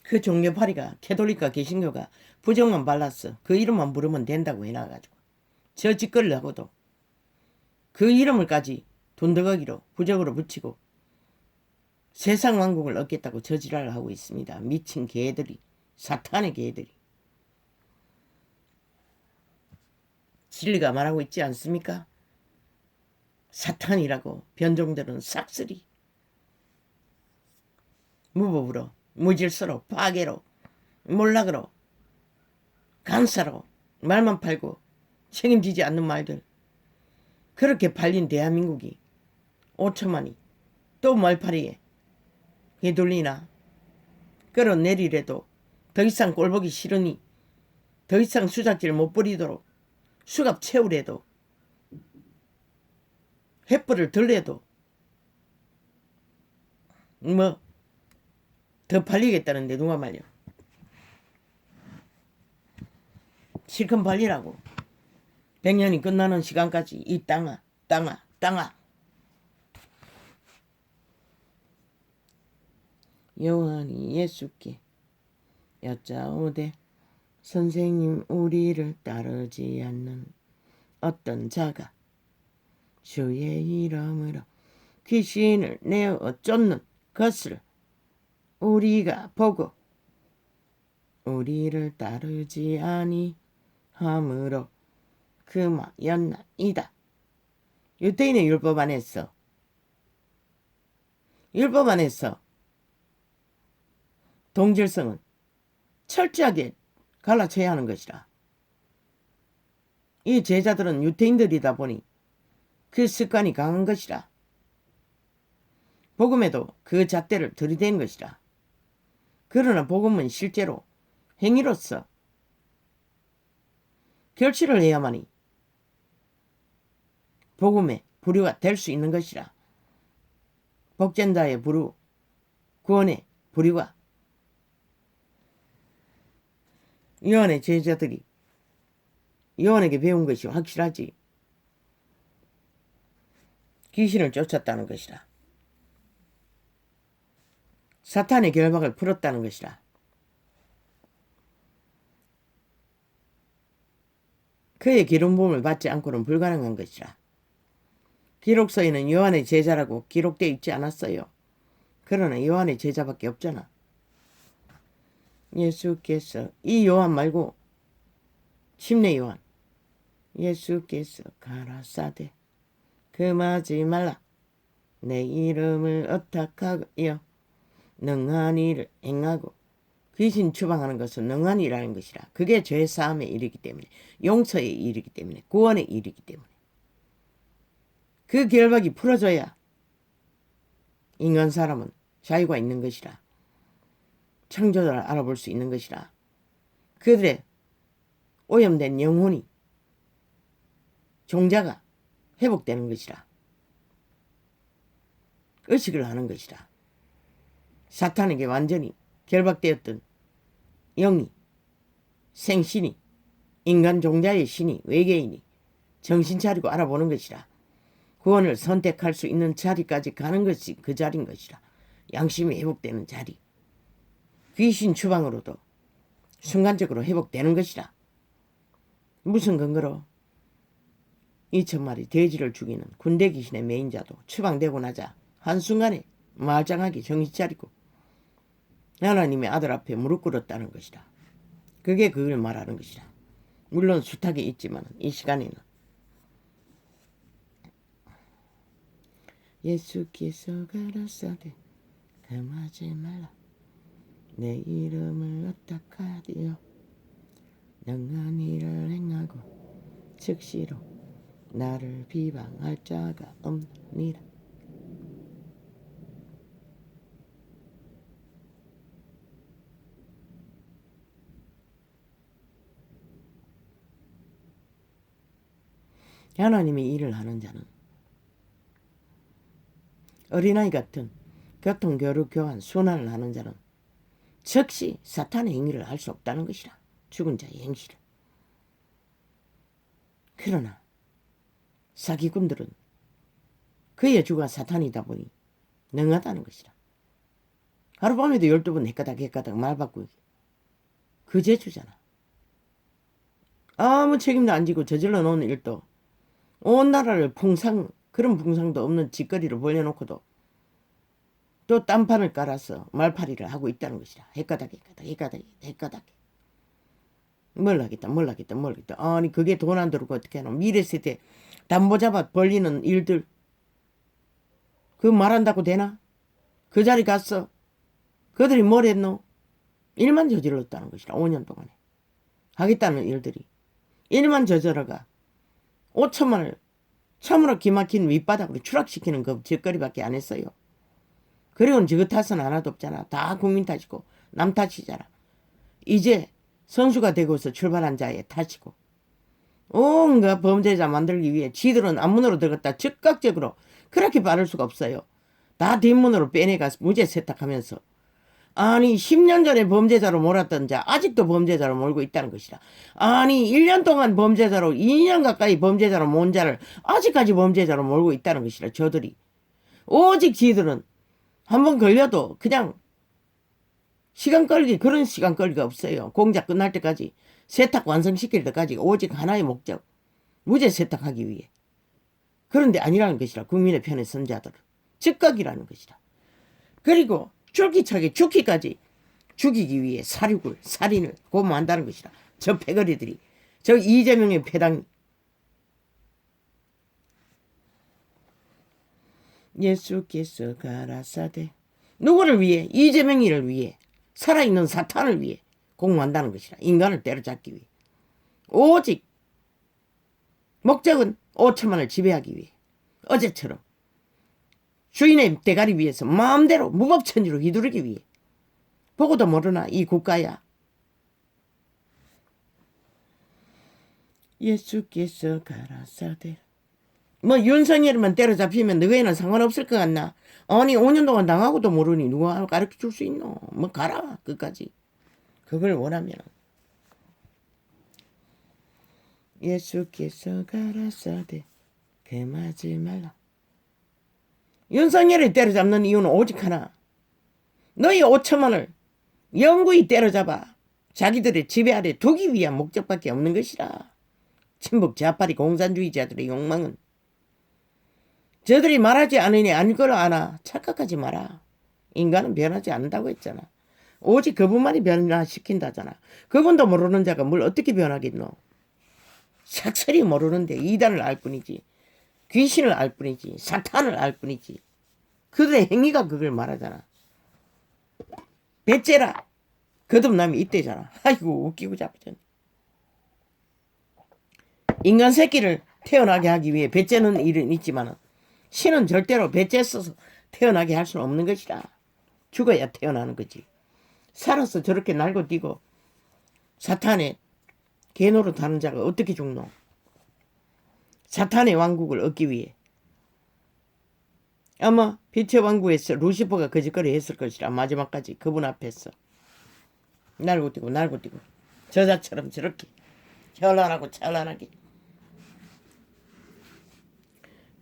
그 종교파리가 캐톨릭과 개신교가 부정만 발랐어. 그 이름만 부르면 된다고 해놔가지고 저 짓거리를 하고도 그 이름을까지 돈더가기로 부적으로 붙이고 세상 왕국을 얻겠다고 저지랄을 하고 있습니다. 미친 개들이 사탄의 개들이 진리가 말하고 있지 않습니까? 사탄이라고 변종들은 싹쓸이 무법으로 무질서로 파괴로 몰락으로 간사로 말만 팔고 책임지지 않는 말들 그렇게 팔린 대한민국이 5천만이 또 말파리에 휘둘리나 끌어내리래도 더 이상 꼴보기 싫으니 더 이상 수작질 못 부리도록 수갑 채우래도 횃불을 들래도 뭐 더 팔리겠다는데 누가 말려. 실컷 팔리라고. 100년이 끝나는 시간까지 이 땅아 땅아 땅아. 요한이 예수께 여짜오되 선생님, 우리를 따르지 않는 어떤 자가 주의 이름으로 귀신을 내어 쫓는 것을 우리가 보고 우리를 따르지 아니하므로 금하였나이다. 유대인의 율법 안에서 동질성은 철저하게 갈라쳐야 하는 것이라. 이 제자들은 유대인들이다 보니 그 습관이 강한 것이라. 복음에도 그 잣대를 들이댄 것이라. 그러나 복음은 실제로 행위로서 결실을 해야만이 복음의 부류가 될 수 있는 것이라. 복전자의 부류, 구원의 부류가 요한의 제자들이 요한에게 배운 것이 확실하지. 귀신을 쫓았다는 것이라. 사탄의 결박을 풀었다는 것이라. 그의 기름 부음을 받지 않고는 불가능한 것이라. 기록서에는 요한의 제자라고 기록되어 있지 않았어요. 그러나 요한의 제자밖에 없잖아. 예수께서 이 요한 말고 침례 요한, 예수께서 가라사대 금하지 말라. 내 이름을 어탁하여 능한 일을 행하고. 귀신 추방하는 것은 능한 일이라는 것이라. 그게 죄사함의 일이기 때문에, 용서의 일이기 때문에, 구원의 일이기 때문에 그 결박이 풀어져야 인간 사람은 자유가 있는 것이라. 창조자를 알아볼 수 있는 것이라. 그들의 오염된 영혼이, 종자가 회복되는 것이라. 의식을 하는 것이라. 사탄에게 완전히 결박되었던 영이, 생신이, 인간 종자의 신이, 외계인이 정신 차리고 알아보는 것이라. 구원을 선택할 수 있는 자리까지 가는 것이 그 자리인 것이라. 양심이 회복되는 자리. 귀신 추방으로도 순간적으로 회복되는 것이라. 무슨 근거로 2,000마리 돼지를 죽이는 군대 귀신의 매인자도 추방되고 나자 한순간에 말짱하게 정신 차리고 하나님의 아들 앞에 무릎 꿇었다는 것이라. 그게 그걸 말하는 것이라. 물론 수탉이 있지만 이 시간에는 예수께서 가라사대 금하지 말라. 내 이름을 어떡하디요. 능한 일을 행하고 즉시로 나를 비방할 자가 없니라. 하나님의 일을 하는 자는 어린아이 같은 교통, 교류, 교환, 순환을 하는 자는 즉시 사탄의 행위를 할 수 없다는 것이라. 죽은 자의 행실을. 그러나 사기꾼들은 그의 주가 사탄이다 보니 능하다는 것이라. 하룻밤에도 12번 헷가닥 말 바꾸기. 그 재주잖아. 아무 책임도 안 지고 저질러 놓은 일도 온 나라를 그런 풍상도 없는 짓거리로 벌려놓고도 또 딴판을 깔아서 말파리를 하고 있다는 것이라. 헷가닥. 뭘 하겠다. 아니 그게 돈 안 들고 어떻게 하노. 미래세대 담보 잡아 벌리는 일들 그거 말한다고 되나? 그 자리 갔어. 그들이 뭘 했노? 일만 저질렀다는 것이라. 5년 동안에 하겠다는 일들이 일만 저질러가 5천만을 참으로 기막힌 윗바닥으로 추락시키는 그 짓거리밖에 안 했어요. 그리고는 저 탓은 하나도 없잖아. 다 국민 탓이고 남 탓이잖아. 이제 선수가 되고서 출발한 자의 탓이고 온갖 범죄자 만들기 위해 지들은 앞문으로 들어갔다 즉각적으로 그렇게 빠를 수가 없어요. 다 뒷문으로 빼내가 무죄 세탁하면서 아니 10년 전에 범죄자로 몰았던 자 아직도 범죄자로 몰고 있다는 것이다. 아니 1년 동안 범죄자로 2년 가까이 범죄자로 몰 자를 아직까지 범죄자로 몰고 있다는 것이다. 저들이 오직 지들은 한번 걸려도 그냥 시간 끌기 그런 시간 끌기가 없어요. 공작 끝날 때까지 세탁 완성시킬 때까지 오직 하나의 목적 무죄 세탁하기 위해. 그런데 아니라는 것이라 국민의 편에 선 자들은 즉각이라는 것이다. 그리고 쫄깃하게 죽기까지 죽이기 위해 사륙을 살인을 고문한다는 것이다. 저 패거리들이 저 이재명의 패당 예수께서 가라사대 누구를 위해 이재명이를 위해 살아있는 사탄을 위해 공모한다는 것이다. 인간을 때려잡기 위해. 오직 목적은 5천만을 지배하기 위해. 어제처럼 주인의 대가리 위에서 마음대로 무법천지로 휘두르기 위해. 보고도 모르나 이 국가야. 예수께서 가라사대 뭐 윤석열만 때려잡히면 너희는 상관없을 것 같나? 아니 5년 동안 당하고도 모르니 누가 가르쳐줄 수 있노? 뭐 가라 끝까지. 그걸 원하면 예수께서 가라사대 금하지 말라. 윤석열을 때려잡는 이유는 오직 하나. 너희 5천만을 영구히 때려잡아 자기들의 지배 아래 두기 위한 목적밖에 없는 것이라. 친북 좌파리 공산주의자들의 욕망은 저들이 말하지 않으니 아닐 걸 아나. 착각하지 마라. 인간은 변하지 않는다고 했잖아. 오직 그분만이 변화시킨다잖아. 그분도 모르는 자가 뭘 어떻게 변하겠노. 삭설이 모르는데 이단을 알 뿐이지. 귀신을 알 뿐이지. 사탄을 알 뿐이지. 그들의 행위가 그걸 말하잖아. 배째라. 거듭남이 이때잖아. 아이고 웃기고 잡혔네. 인간 새끼를 태어나게 하기 위해 배째는 일은 있지만 신은 절대로 배째 써서 태어나게 할 수는 없는 것이라. 죽어야 태어나는 거지. 살아서 저렇게 날고 뛰고 사탄의 개노릇하는 자가 어떻게 죽노? 사탄의 왕국을 얻기 위해. 아마 빛의 왕국에서 루시퍼가 거짓거리 했을 것이라. 마지막까지 그분 앞에서 날고 뛰고 저자처럼 저렇게 현란하고 찬란하게.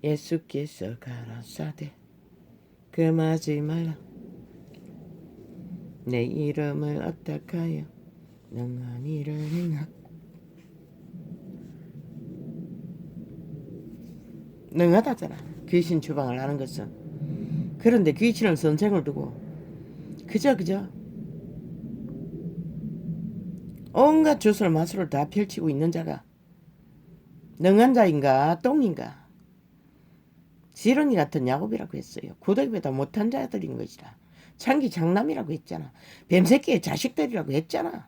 예수께서 가라사대 금하지 말라. 내 이름을 어떡하여 능한 일을 행하. 능하다잖아. 귀신 추방을 하는 것은. 그런데 귀신을 선생을 두고 그저 온갖 주술 마술을 다 펼치고 있는 자가 능한 자인가 똥인가. 지렁이 같은 야곱이라고 했어요. 구더기보다 못한 자들인 것이라. 창기 장남이라고 했잖아. 뱀새끼의 자식들이라고 했잖아.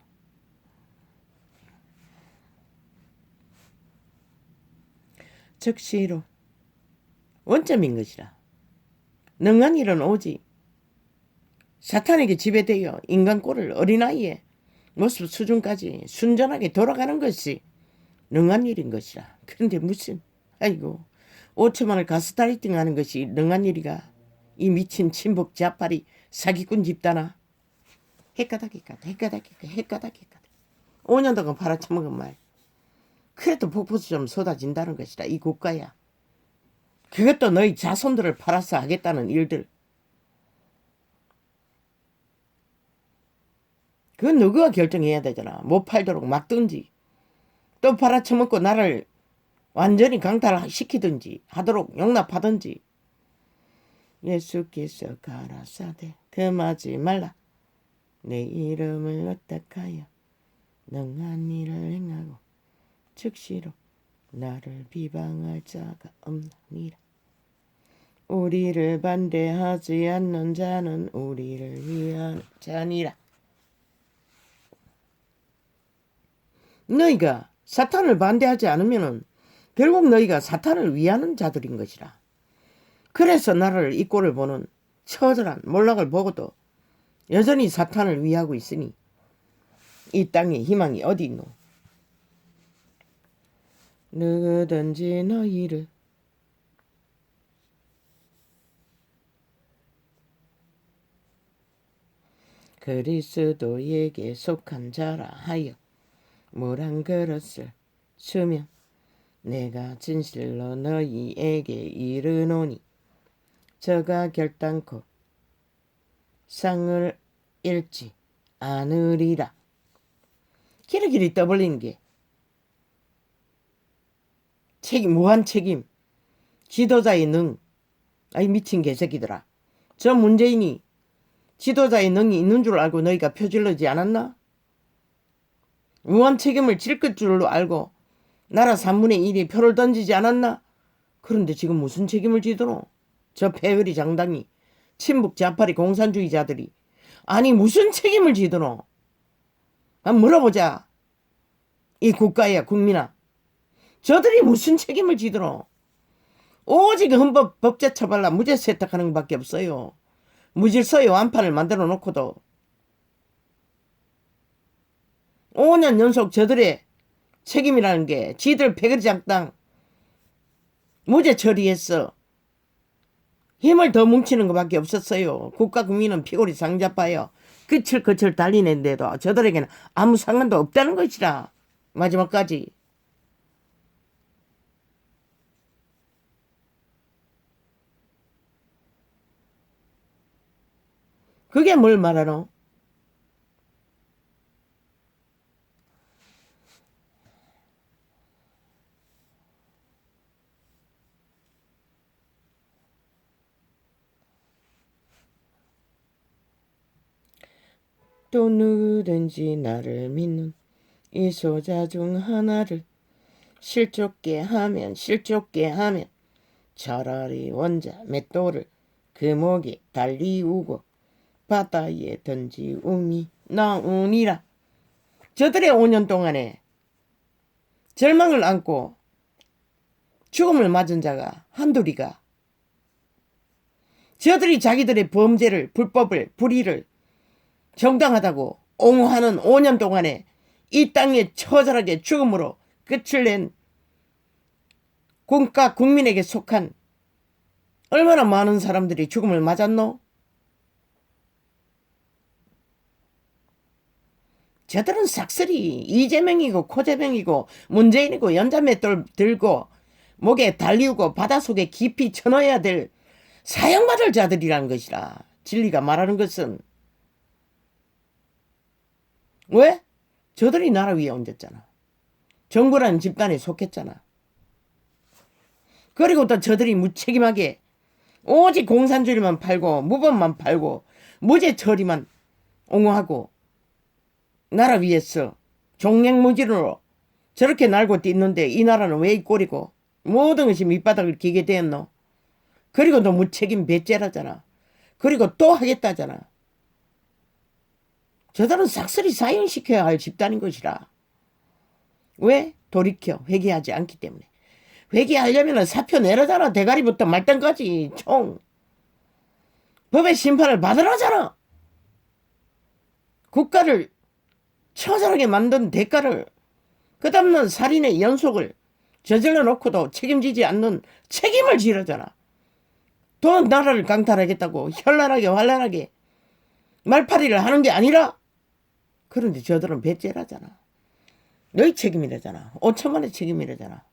즉시로 원점인 것이라. 능한 일은 오직 사탄에게 지배되어 인간 꼴을 어린아이의 모습 수준까지 순전하게 돌아가는 것이 능한 일인 것이라. 그런데 무슨 아이고 5천만을 가스라이팅 하는 것이 능한 일이가. 이 미친 친북 좌파리 사기꾼 집단아. 헷가닥 5년 동안 팔아쳐먹은 말. 그래도 폭포수 좀 쏟아진다는 것이다. 이 국가야. 그것도 너희 자손들을 팔아서 하겠다는 일들. 그건 너가 결정해야 되잖아. 못 팔도록 막든지 또 팔아쳐먹고 나를 완전히 강탈시키든지 하도록 용납하든지. 예수께서 가라사대 금하지 말라. 내 이름을 어떡하여 능한 일을 행하고 즉시로 나를 비방할 자가 없느니라. 우리를 반대하지 않는 자는 우리를 위한 자니라. 너희가 사탄을 반대하지 않으면 결국 너희가 사탄을 위하는 자들인 것이라. 그래서 나를 이 꼴을 보는 처절한 몰락을 보고도 여전히 사탄을 위하고 있으니 이 땅에 희망이 어디 있노? 누구든지 너희를 그리스도에게 속한 자라 하여 물 한 그릇을 주면 내가 진실로 너희에게 이르노니 저가 결단코 상을 잃지 않으리라. 기리기리 떠벌리는 게 책임, 무한 책임, 지도자의 능. 아이 미친 개새끼들아. 저 문재인이 지도자의 능이 있는 줄 알고 너희가 표질러지 않았나? 무한 책임을 질 것 줄로 알고 나라 3분의 1이 표를 던지지 않았나? 그런데 지금 무슨 책임을 지도노? 저 패거리 장당이, 친북 좌파리 공산주의자들이 아니 무슨 책임을 지도노? 한번 물어보자. 이 국가야 국민아. 저들이 무슨 책임을 지도노? 오직 헌법 법제 처벌라 무죄 세탁하는 것밖에 없어요. 무질서의 완판을 만들어 놓고도 5년 연속 저들의 책임이라는 게 지들 패거리 장당 무죄 처리했어. 힘을 더 뭉치는 것밖에 없었어요. 국가 국민은 피골이 상자빠요. 끝을 달리는데도 저들에게는 아무 상관도 없다는 것이라. 마지막까지. 그게 뭘 말하노? 또 누구든지 나를 믿는 이 소자 중 하나를 실족게 하면 차라리 원자 맷돌을 그 목에 달리우고 바다에 던지우미 나우니라. 저들의 5년 동안에 절망을 안고 죽음을 맞은 자가 한둘이가 저들이 자기들의 범죄를 불법을 불의를 정당하다고 옹호하는 5년 동안에 이 땅에 처절하게 죽음으로 끝을 낸 국가 국민에게 속한 얼마나 많은 사람들이 죽음을 맞았노? 저들은 싹쓸이 이재명이고 코재명이고 문재인이고 연자맷돌 들고 목에 달리우고 바닷속에 깊이 쳐넣어야 될 사형받을 자들이라는 것이라. 진리가 말하는 것은 왜? 저들이 나라 위에 얹었잖아. 정부라는 집단에 속했잖아. 그리고 또 저들이 무책임하게 오직 공산주의만 팔고 무법만 팔고 무죄 처리만 옹호하고 나라 위에서 종횡무진으로 저렇게 날고 뛰는데 이 나라는 왜 이 꼴이고 모든 것이 밑바닥을 기게 되었노? 그리고 또 무책임 배째라잖아. 그리고 또 하겠다잖아. 저들은 싹쓸이 사형시켜야 할 집단인 것이라. 왜? 돌이켜 회개하지 않기 때문에. 회개하려면 사표 내려잖아. 대가리부터 말단까지 총. 법의 심판을 받으라잖아. 국가를 처절하게 만든 대가를 끝없는 살인의 연속을 저질러 놓고도 책임지지 않는 책임을 지르잖아. 또 나라를 강탈하겠다고 현란하게 환란하게 말파리를 하는 게 아니라. 그런데 저들은 배째라잖아. 너희 책임이라잖아. 5천만의 책임이라잖아.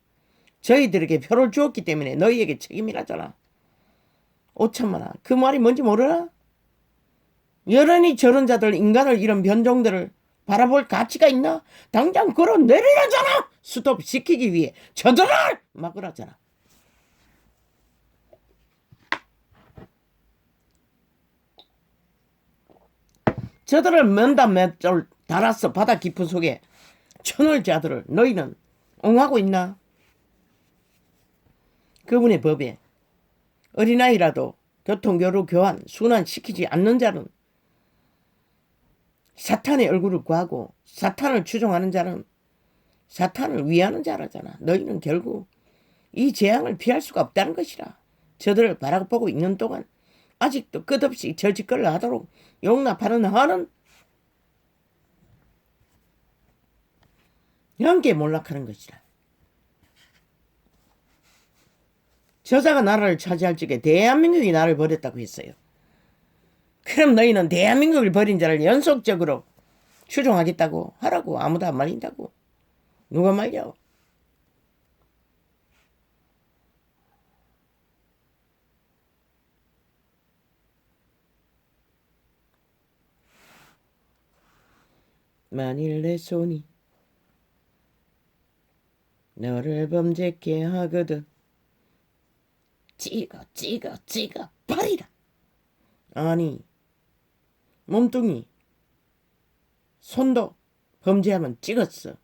저희들에게 표를 주었기 때문에 너희에게 책임이라잖아. 5천만 원. 그 말이 뭔지 모르나? 여론이 저런 자들 인간을 이런 변종들을 바라볼 가치가 있나? 당장 끌어내리라잖아. 스톱 시키기 위해 저들을 막으라잖아. 저들을 맨다 맷돌 달았어. 바다 깊은 속에 천을 자들을 너희는 옹호하고 있나? 그분의 법에 어린아이라도 교통교류 교환 순환시키지 않는 자는 사탄의 얼굴을 구하고 사탄을 추종하는 자는 사탄을 위하는 자라잖아. 너희는 결국 이 재앙을 피할 수가 없다는 것이라. 저들을 바라보고 있는 동안 아직도 끝없이 저 짓거리를 하도록 용납하는 한은 영계 몰락하는 것이라. 저자가 나라를 차지할 적에 대한민국이 나를 버렸다고 했어요. 그럼 너희는 대한민국을 버린 자를 연속적으로 추종하겠다고 하라고. 아무도 안 말린다고. 누가 말려? 만일 내 손이 너를 범죄케 하거든 찍어 버리라. 아니 몸뚱이 손도 범죄하면 찍었어.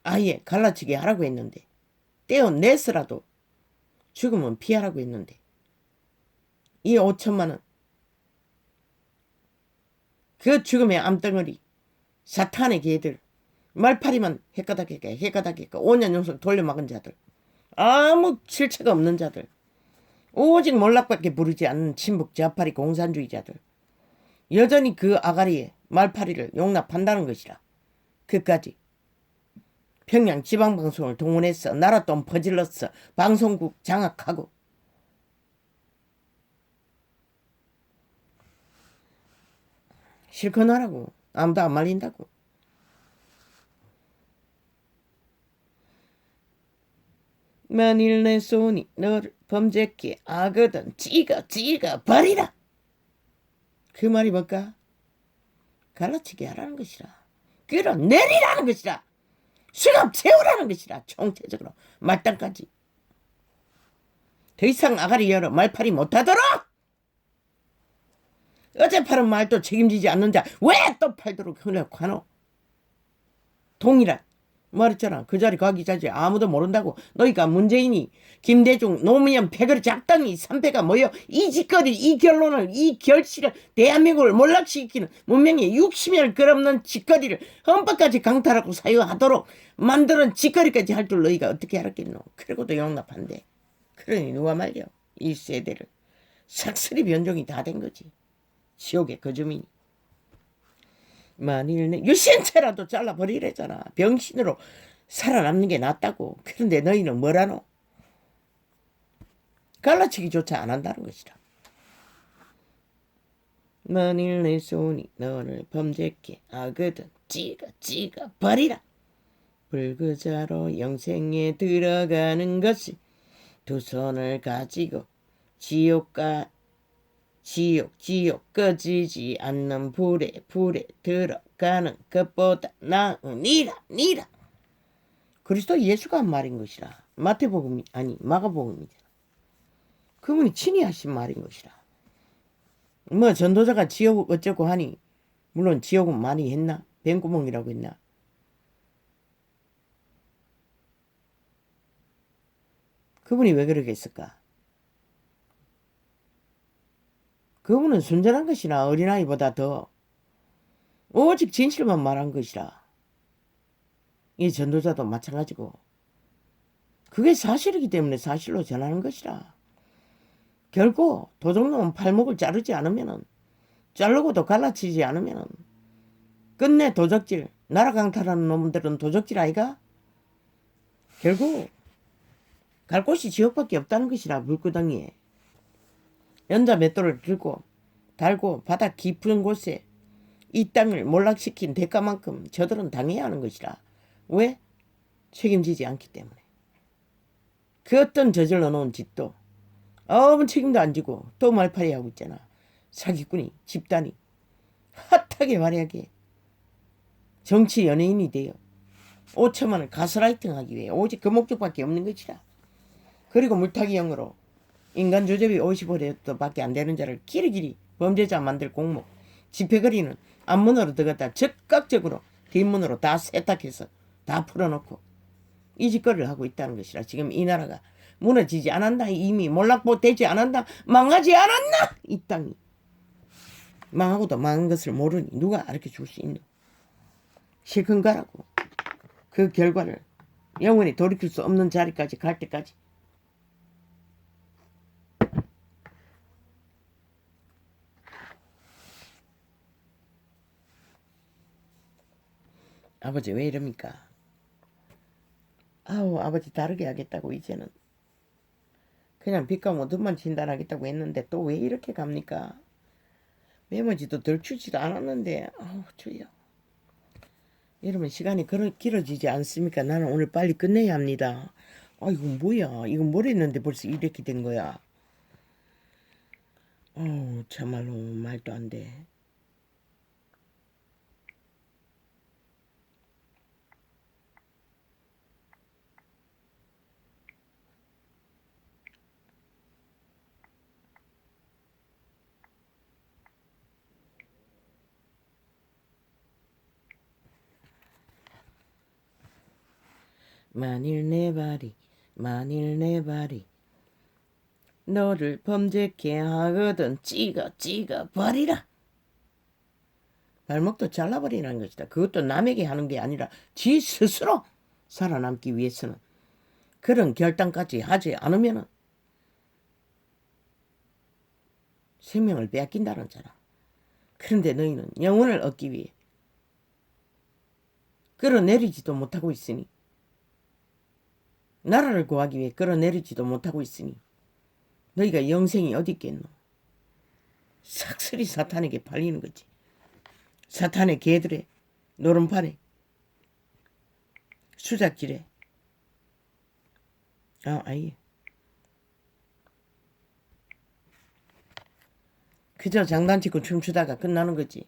아예 갈라치게 하라고 했는데 떼어내서라도 죽으면 피하라고 했는데 이 5천만 원 그 죽음의 암덩어리 사탄의 개들 말파리만 해까닥해까 5년 연속 돌려막은 자들 아무 실체가 없는 자들 오직 몰락밖에 부르지 않는 친북 좌파리 공산주의자들 여전히 그 아가리에 말파리를 용납한다는 것이라. 그까지 평양 지방방송을 동원해서 나라돈 퍼질러서 방송국 장악하고 실컷 하라고. 아무도 안 말린다고. 만일 내 손이 너를 범죄케 하거든 찍어 버리라. 그 말이 뭘까? 갈라치게 하라는 것이라. 끌어내리라는 것이라. 수갑 채우라는 것이라. 총체적으로 말단까지. 더 이상 아가리 열어 말팔이 못하도록. 어제 팔은 말도 책임지지 않는 자 왜 또 팔도록 흘려가노? 동일한 말했잖아. 그 자리 가기 자지 아무도 모른다고. 너희가 문재인이 김대중 노무현 패거리 작당이 3패가 모여 이 짓거리 이 결론을 이 결실을 대한민국을 몰락시키는 문명의 60년을 끌어없는 짓거리를 헌법까지 강탈하고 사유하도록 만드는 짓거리까지 할 줄 너희가 어떻게 알았겠노. 그러고도 용납한대. 그러니 누가 말려. 이 세대를 삭슬이 변종이 다 된 거지. 지옥의 거주민이. 만일 내 유신체라도 잘라버리래잖아. 병신으로 살아남는 게 낫다고. 그런데 너희는 뭐라노? 갈라치기조차 안 한다는 것이라. 만일 내 손이 너를 범죄케 하거든 찍어 버리라. 불구자로 영생에 들어가는 것이 두 손을 가지고 지옥 꺼지지 않는 불에 들어가는 것보다 나으니라. 그리스도 예수가 한 말인 것이라. 마태복음이 아니 마가복음이잖아. 그분이 친히 하신 말인 것이라. 뭐 전도자가 지옥 어쩌고 하니 물론 지옥은 많이 했나? 뱀구멍이라고 했나? 그분이 왜 그렇게 했을까? 그분은 순전한 것이나 어린아이보다 더 오직 진실만 말한 것이라. 이 전도자도 마찬가지고 그게 사실이기 때문에 사실로 전하는 것이라. 결코 도적놈은 팔목을 자르지 않으면은 자르고도 갈라치지 않으면은 끝내 도적질 나라 강탈하는 놈들은 도적질 아이가? 결국 갈 곳이 지옥밖에 없다는 것이라. 물구덩이에 연자 맷돌을 들고 달고 바다 깊은 곳에 이 땅을 몰락시킨 대가만큼 저들은 당해야 하는 것이라. 왜? 책임지지 않기 때문에. 그 어떤 저질러 놓은 짓도 아무 책임도 안 지고 또 말팔이 하고 있잖아. 사기꾼이 집단이 핫하게 화려하게 정치 연예인이 되어 5천만 원을 가스라이팅 하기 위해 오직 그 목적밖에 없는 것이라. 그리고 물타기형으로 인간 조접이 50%밖에 안 되는 자를 길이길이 범죄자 만들 공목 집회거리는 앞문으로 들어갔다 적극적으로 뒷문으로 다 세탁해서 다 풀어놓고 이 짓거리를 하고 있다는 것이라. 지금 이 나라가 무너지지 않았나? 이미 몰락되지 않았나? 망하지 않았나? 이 땅이 망하고도 망한 것을 모르니 누가 가르쳐줄 수 있노? 실컷 가라고. 그 결과를 영원히 돌이킬 수 없는 자리까지 갈 때까지. 아버지 왜 이럽니까? 아우 아버지 다르게 하겠다고 이제는 그냥 빛과 어둠만 진단하겠다고 했는데 또 왜 이렇게 갑니까? 메모지도 덜 추지도 않았는데 아우 주여. 이러면 시간이 길어지지 않습니까? 나는 오늘 빨리 끝내야 합니다. 아 이건 뭐야? 이건 뭘 했는데 벌써 이렇게 된 거야? 참말로 말도 안 돼. 만일 내 발이 너를 범죄케 하거든 찍어 버리라. 발목도 잘라버리라는 것이다. 그것도 남에게 하는 게 아니라 지 스스로 살아남기 위해서는 그런 결단까지 하지 않으면 생명을 빼앗긴다는 자라. 그런데 너희는 영혼을 얻기 위해 끌어내리지도 못하고 있으니, 나라를 구하기 위해 끌어내리지도 못하고 있으니 너희가 영생이 어디 있겠노? 삭슬이 사탄에게 팔리는 거지. 사탄의 개들의 노름판에 수작질에 아예 그저 장난치고 춤추다가 끝나는 거지.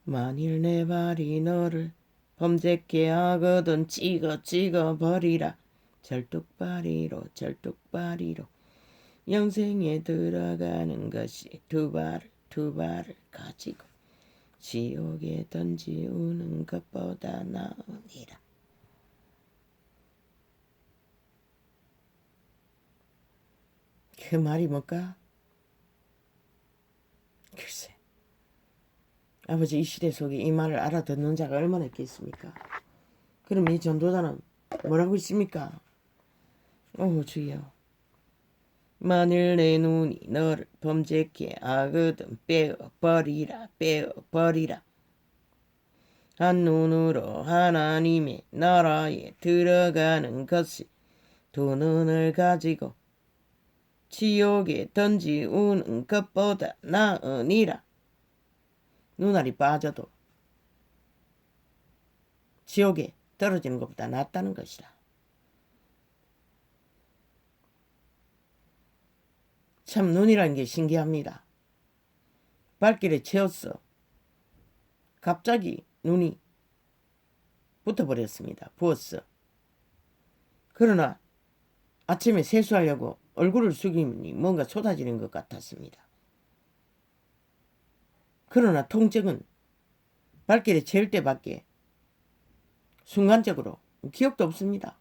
만일 내 발이 너를 범죄케 하거든 찍어 버리라. 절뚝발이로 영생에 들어가는 것이 두 발을 가지고 지옥에 던지우는 것보다 나으니라. 그 말이 뭘까? 글쎄, 아버지 이 시대 속에 이 말을 알아듣는 자가 얼마나 있겠습니까? 그럼 이 전도자는 뭐라고 있습니까? 주여, 만일 내 눈이 너를 범죄케 하거든 빼어버리라. 한눈으로 하나님의 나라에 들어가는 것이 두 눈을 가지고 지옥에 던지우는 것보다 나으니라. 눈알이 빠져도 지옥에 떨어지는 것보다 낫다는 것이라. 참 눈이라는 게 신기합니다. 발길에 채웠어. 갑자기 눈이 붙어버렸습니다. 부었어. 그러나 아침에 세수하려고 얼굴을 숙이니 뭔가 쏟아지는 것 같았습니다. 그러나 통증은 발길에 채울 때밖에 순간적으로 기억도 없습니다.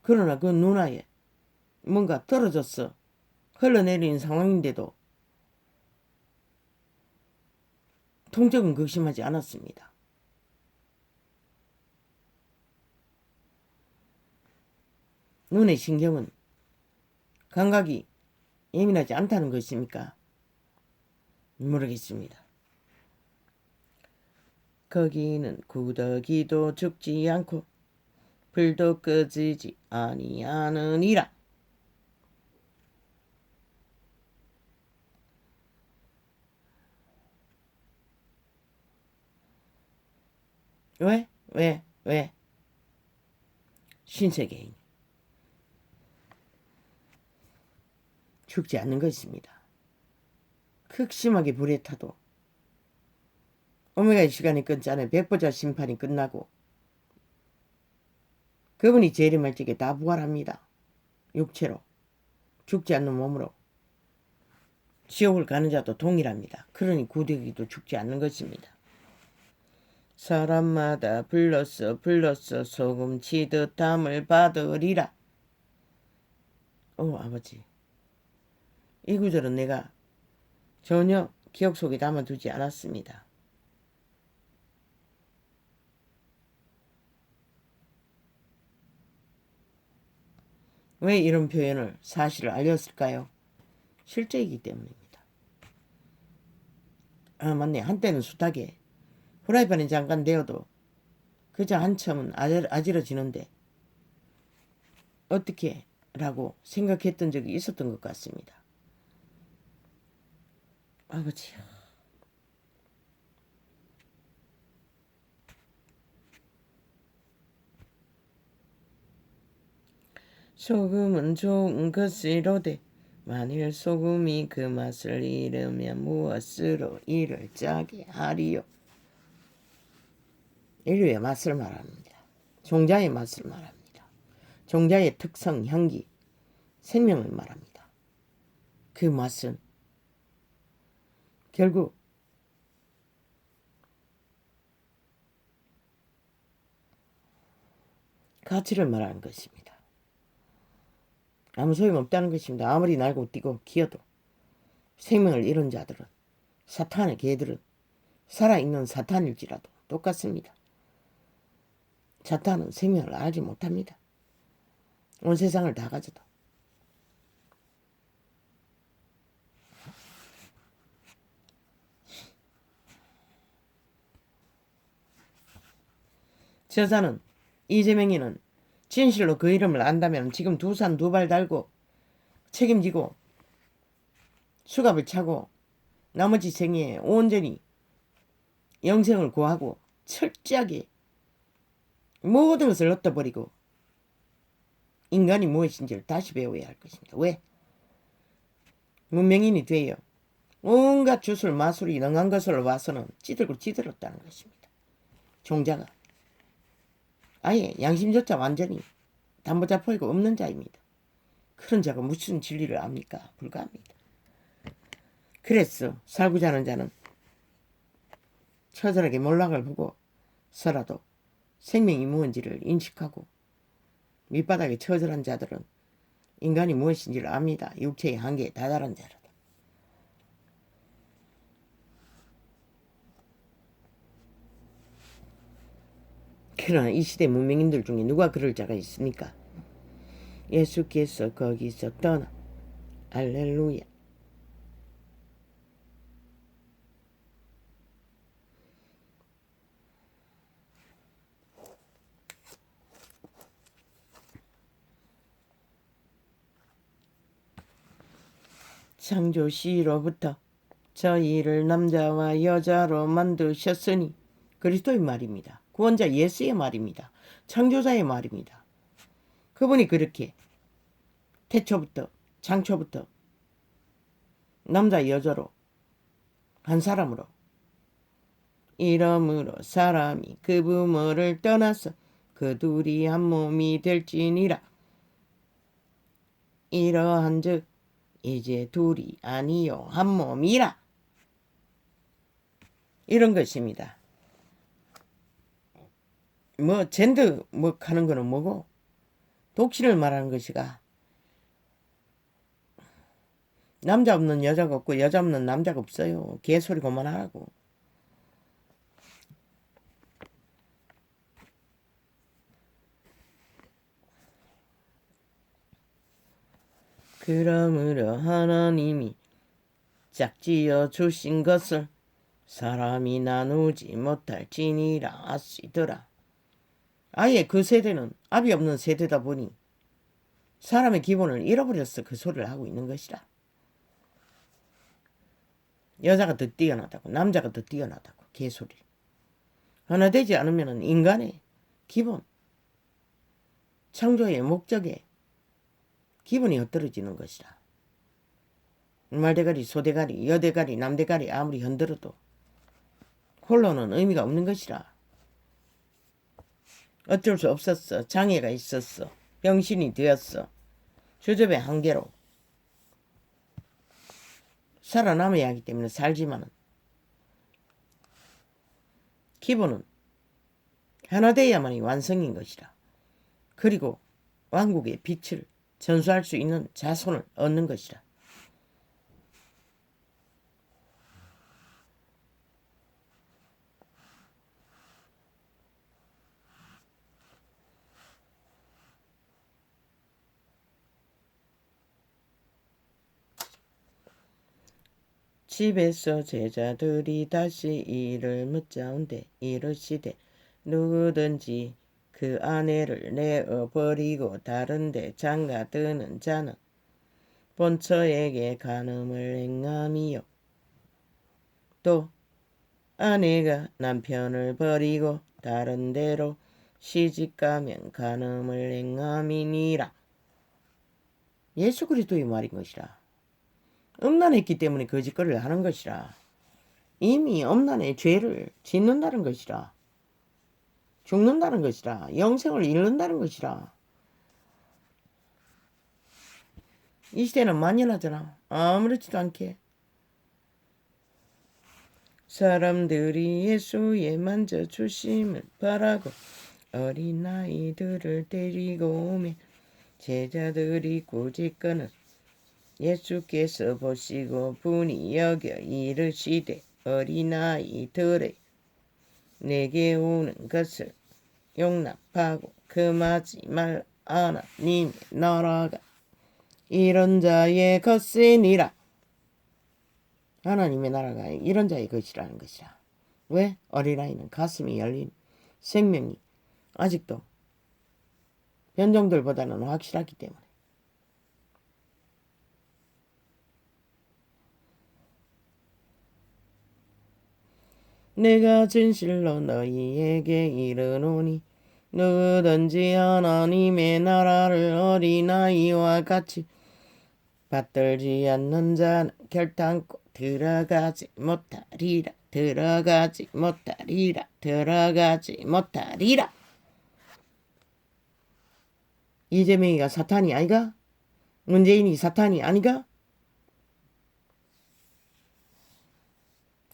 그러나 그 눈아에 뭔가 떨어졌어. 흘러내리는 상황인데도 통증은 극심하지 않았습니다. 눈의 신경은 감각이 예민하지 않다는 것입니까? 모르겠습니다. 거기는 구더기도 죽지 않고 불도 꺼지지 아니하느니라. 왜? 신세계인 죽지 않는 것입니다. 극심하게 불에 타도 오메가의 시간이 끊잖아요. 백보자 심판이 끝나고 그분이 재림할 적에 다 부활합니다. 육체로 죽지 않는 몸으로 지옥을 가는 자도 동일합니다. 그러니 구더기도 죽지 않는 것입니다. 사람마다 불렀어 소금 치듯 담을 받으리라. 아버지, 이 구절은 내가 전혀 기억 속에 담아두지 않았습니다. 왜 이런 표현을 사실을 알렸을까요? 실제이기 때문입니다. 맞네. 한때는 숱하게 프라이팬에 잠깐 데워도 그저 한참은 아지러지는데 어떻게 라고 생각했던 적이 있었던 것 같습니다. 아버지요. 소금은 좋은 것이로되 만일 소금이 그 맛을 잃으면 무엇으로 이를 짜게 하리요. 인류의 맛을 말합니다. 종자의 맛을 말합니다. 종자의 특성, 향기, 생명을 말합니다. 그 맛은 결국 가치를 말하는 것입니다. 아무 소용없다는 것입니다. 아무리 날고 뛰고 기어도 생명을 잃은 자들은, 사탄의 개들은 살아있는 사탄일지라도 똑같습니다. 사탄은 생명을 알지 못합니다. 온 세상을 다 가져도. 저자는 이재명이는 진실로 그 이름을 안다면 지금 두 산 두 발 달고 책임지고 수갑을 차고 나머지 생에 온전히 영생을 구하고 철저하게 모든 것을 얻어버리고 인간이 무엇인지를 다시 배워야 할 것입니다. 왜? 문명인이 되어 온갖 주술 마술이 능한 것을 와서는 찌들고 찌들었다는 것입니다. 종자가 아예 양심조차 완전히 담보잡혀있고 없는 자입니다. 그런 자가 무슨 진리를 압니까? 불가합니다. 그래서 살고자 하는 자는 처절하게 몰락을 보고 서라도 생명이 무엇인지를 인식하고 밑바닥에 처절한 자들은 인간이 무엇인지를 압니다. 육체의 한계에 다다른 자라다. 그러나 이 시대 문명인들 중에 누가 그럴 자가 있습니까? 예수께서 거기서 떠나 할렐루야. 창조 시로부터 저희를 남자와 여자로 만드셨으니 그리스도의 말입니다. 구원자 예수의 말입니다. 창조자의 말입니다. 그분이 그렇게 태초부터 창초부터 남자 여자로 한 사람으로 이러므로 사람이 그 부모를 떠나서 그 둘이 한 몸이 될지니라. 이러한즉 이제 둘이 아니요 한 몸이라. 이런 것입니다. 뭐 젠더 뭐 하는 거는 뭐고 독신을 말하는 것이가 남자 없는 여자가 없고 여자 없는 남자가 없어요. 개소리 그만하라고. 그러므로 하나님이 짝지어 주신 것을 사람이 나누지 못할지니라 하시더라. 아예 그 세대는 압이 없는 세대다 보니 사람의 기본을 잃어버렸어. 그 소리를 하고 있는 것이라. 여자가 더 뛰어나다고 남자가 더 뛰어나다고 개소리. 하나 되지 않으면 인간의 기본 창조의 목적에 기분이 헛떨어지는 것이라. 말대가리 소대가리 여대가리 남대가리 아무리 흔들어도 홀로는 의미가 없는 것이라. 어쩔 수 없었어. 장애가 있었어. 병신이 되었어. 주접의 한계로 살아남아야 하기 때문에 살지만은 기본은 하나 되어야만이 완성인 것이라. 그리고 왕국의 빛을 전수할 수 있는 자손을 얻는 것이라. 집에서 제자들이 다시 이를 묻자온대 이르시되 누구든지 그 아내를 내어버리고 다른데 장가드는 자는 본처에게 간음을 행함이요. 또 아내가 남편을 버리고 다른 데로 시집가면 간음을 행함이니라. 예수 그리스도의 말인 것이라. 음란했기 때문에 거짓거리를 하는 것이라. 이미 음란의 죄를 짓는다는 것이라. 죽는다는 것이라. 영생을 잃는다는 것이라. 이 시대는 만연하잖아. 아무렇지도 않게. 사람들이 예수의 만져주심을 바라고 어린아이들을 데리고 오면 제자들이 꾸짖거늘 예수께서 보시고 분이 여겨 이르시되 어린아이들의 내게 오는 것을 용납하고 금하지 말 하나님의 나라가 이런 자의 것이니라. 하나님의 나라가 이런 자의 것이라는 것이라. 왜? 어린아이는 가슴이 열린 생명이 아직도 변종들보다는 확실하기 때문에. 내가 진실로 너희에게 이르노니 누구든지 하나님의 나라를 어린아이와 같이 받들지 않는 자는 결단코 들어가지 못하리라. 들어가지 못하리라. 들어가지 못하리라. 이재명이가 사탄이 아니가? 문재인이 사탄이 아니가?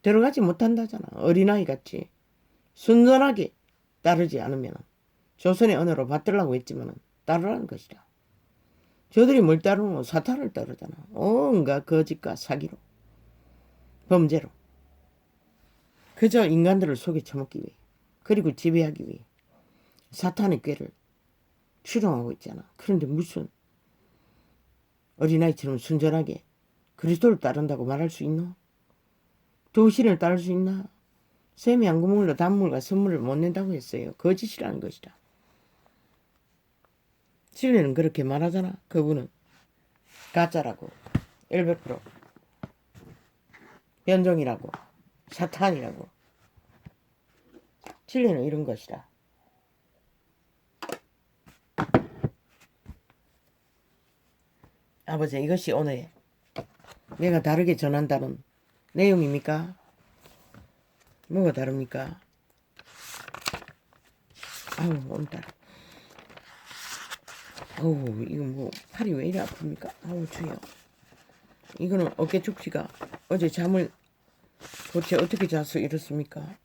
들어가지 못한다잖아. 어린아이같이 순전하게 따르지 않으면 조선의 언어로 받들라고 했지만 따르라는 것이라. 저들이 뭘 따르노? 사탄을 따르잖아. 온갖 거짓과 사기로 범죄로 그저 인간들을 속에 처먹기 위해 그리고 지배하기 위해 사탄의 꾀를 추종하고 있잖아. 그런데 무슨 어린아이처럼 순전하게 그리스도를 따른다고 말할 수 있노? 도신을 따를 수 있나? 샘이 양구물로 단물과 선물을 못 낸다고 했어요. 거짓이라는 것이다. 진리는 그렇게 말하잖아. 그분은 가짜라고 100% 변종이라고 사탄이라고. 진리는 이런 것이다. 아버지, 이것이 오늘 내가 다르게 전한다는 내용입니까? 뭐가 다릅니까? 아우, 오늘따라. 어우, 이거 뭐 팔이 왜 이리 아픕니까? 아우, 주여. 이거는 어깨 축지가 어제 잠을 도대체 어떻게 자서 이렇습니까?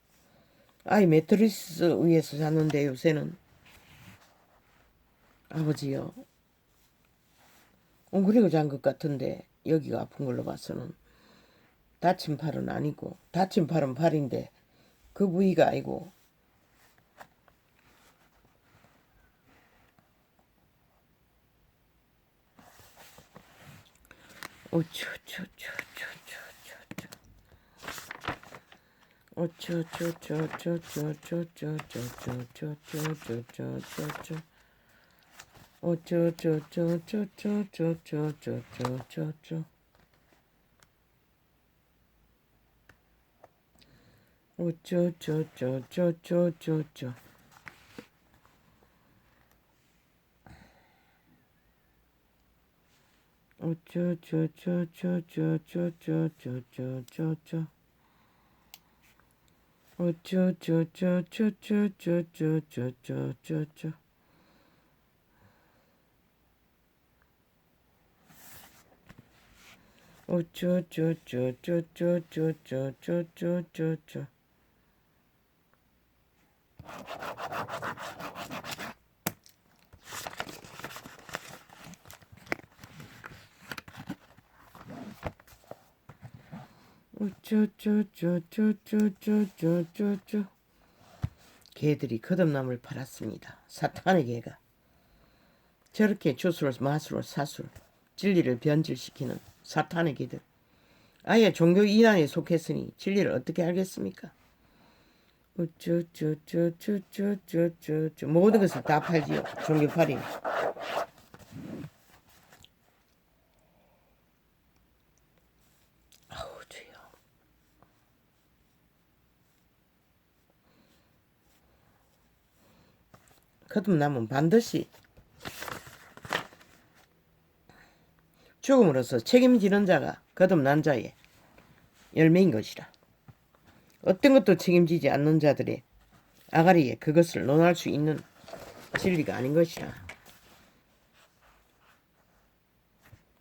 아이 매트리스 위에서 잤는데 요새는 아버지요. 엉그리고 잔 것 같은데 여기가 아픈 걸로 봐서는 다친 팔은 아니고, 다친 팔은 팔인데 그 부위가 아니고 개들이 거듭남을 팔았습니다. 사탄의 개가 저렇게 주술, 마술, 사술, 진리를 변질시키는 사탄의 개들. 아예 종교 이단에 속했으니 진리를 어떻게 알겠습니까? 우쭈쭈쭈쭈쭈쭈쭈 모든 것을 다 팔지요. 종교팔이. 아우 주여. 거듭남은 반드시 죽음으로써 책임지는 자가 거듭난 자의 열매인 것이라. 어떤 것도 책임지지 않는 자들의 아가리에 그것을 논할 수 있는 진리가 아닌 것이라.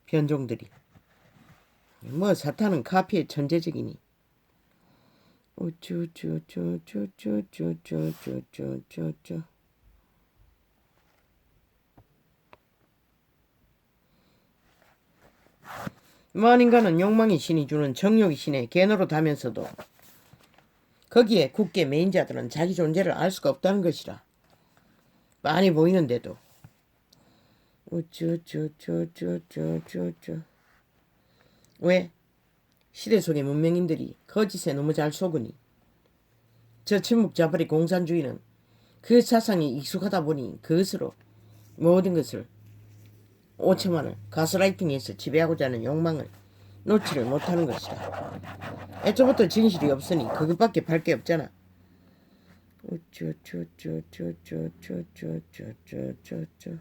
변종들이 뭐 사탄은 카피의 천재적이니 우쭈쭈쭈쭈쭈쭈쭈쭈쭈쭈 무한 인간은 욕망의 신이 주는 정욕의 신에 개노릇하면서도 거기에 굳게 매인 자들은 자기 존재를 알 수가 없다는 것이라. 많이 보이는데도 우쭈쭈쭈쭈쭈쭈쭈 왜? 시대 속의 문명인들이 거짓에 너무 잘 속으니 저 침묵자발의 공산주의는 그 사상이 익숙하다 보니 그것으로 모든 것을 오천만을 가스라이팅해서 지배하고자 하는 욕망을 놓지를 못하는 것이다. 애초부터 진실이 없으니 그것밖에 팔 게 없잖아. 우쭈쭈쭈쭈쭈쭈쭈쭈쭈쭈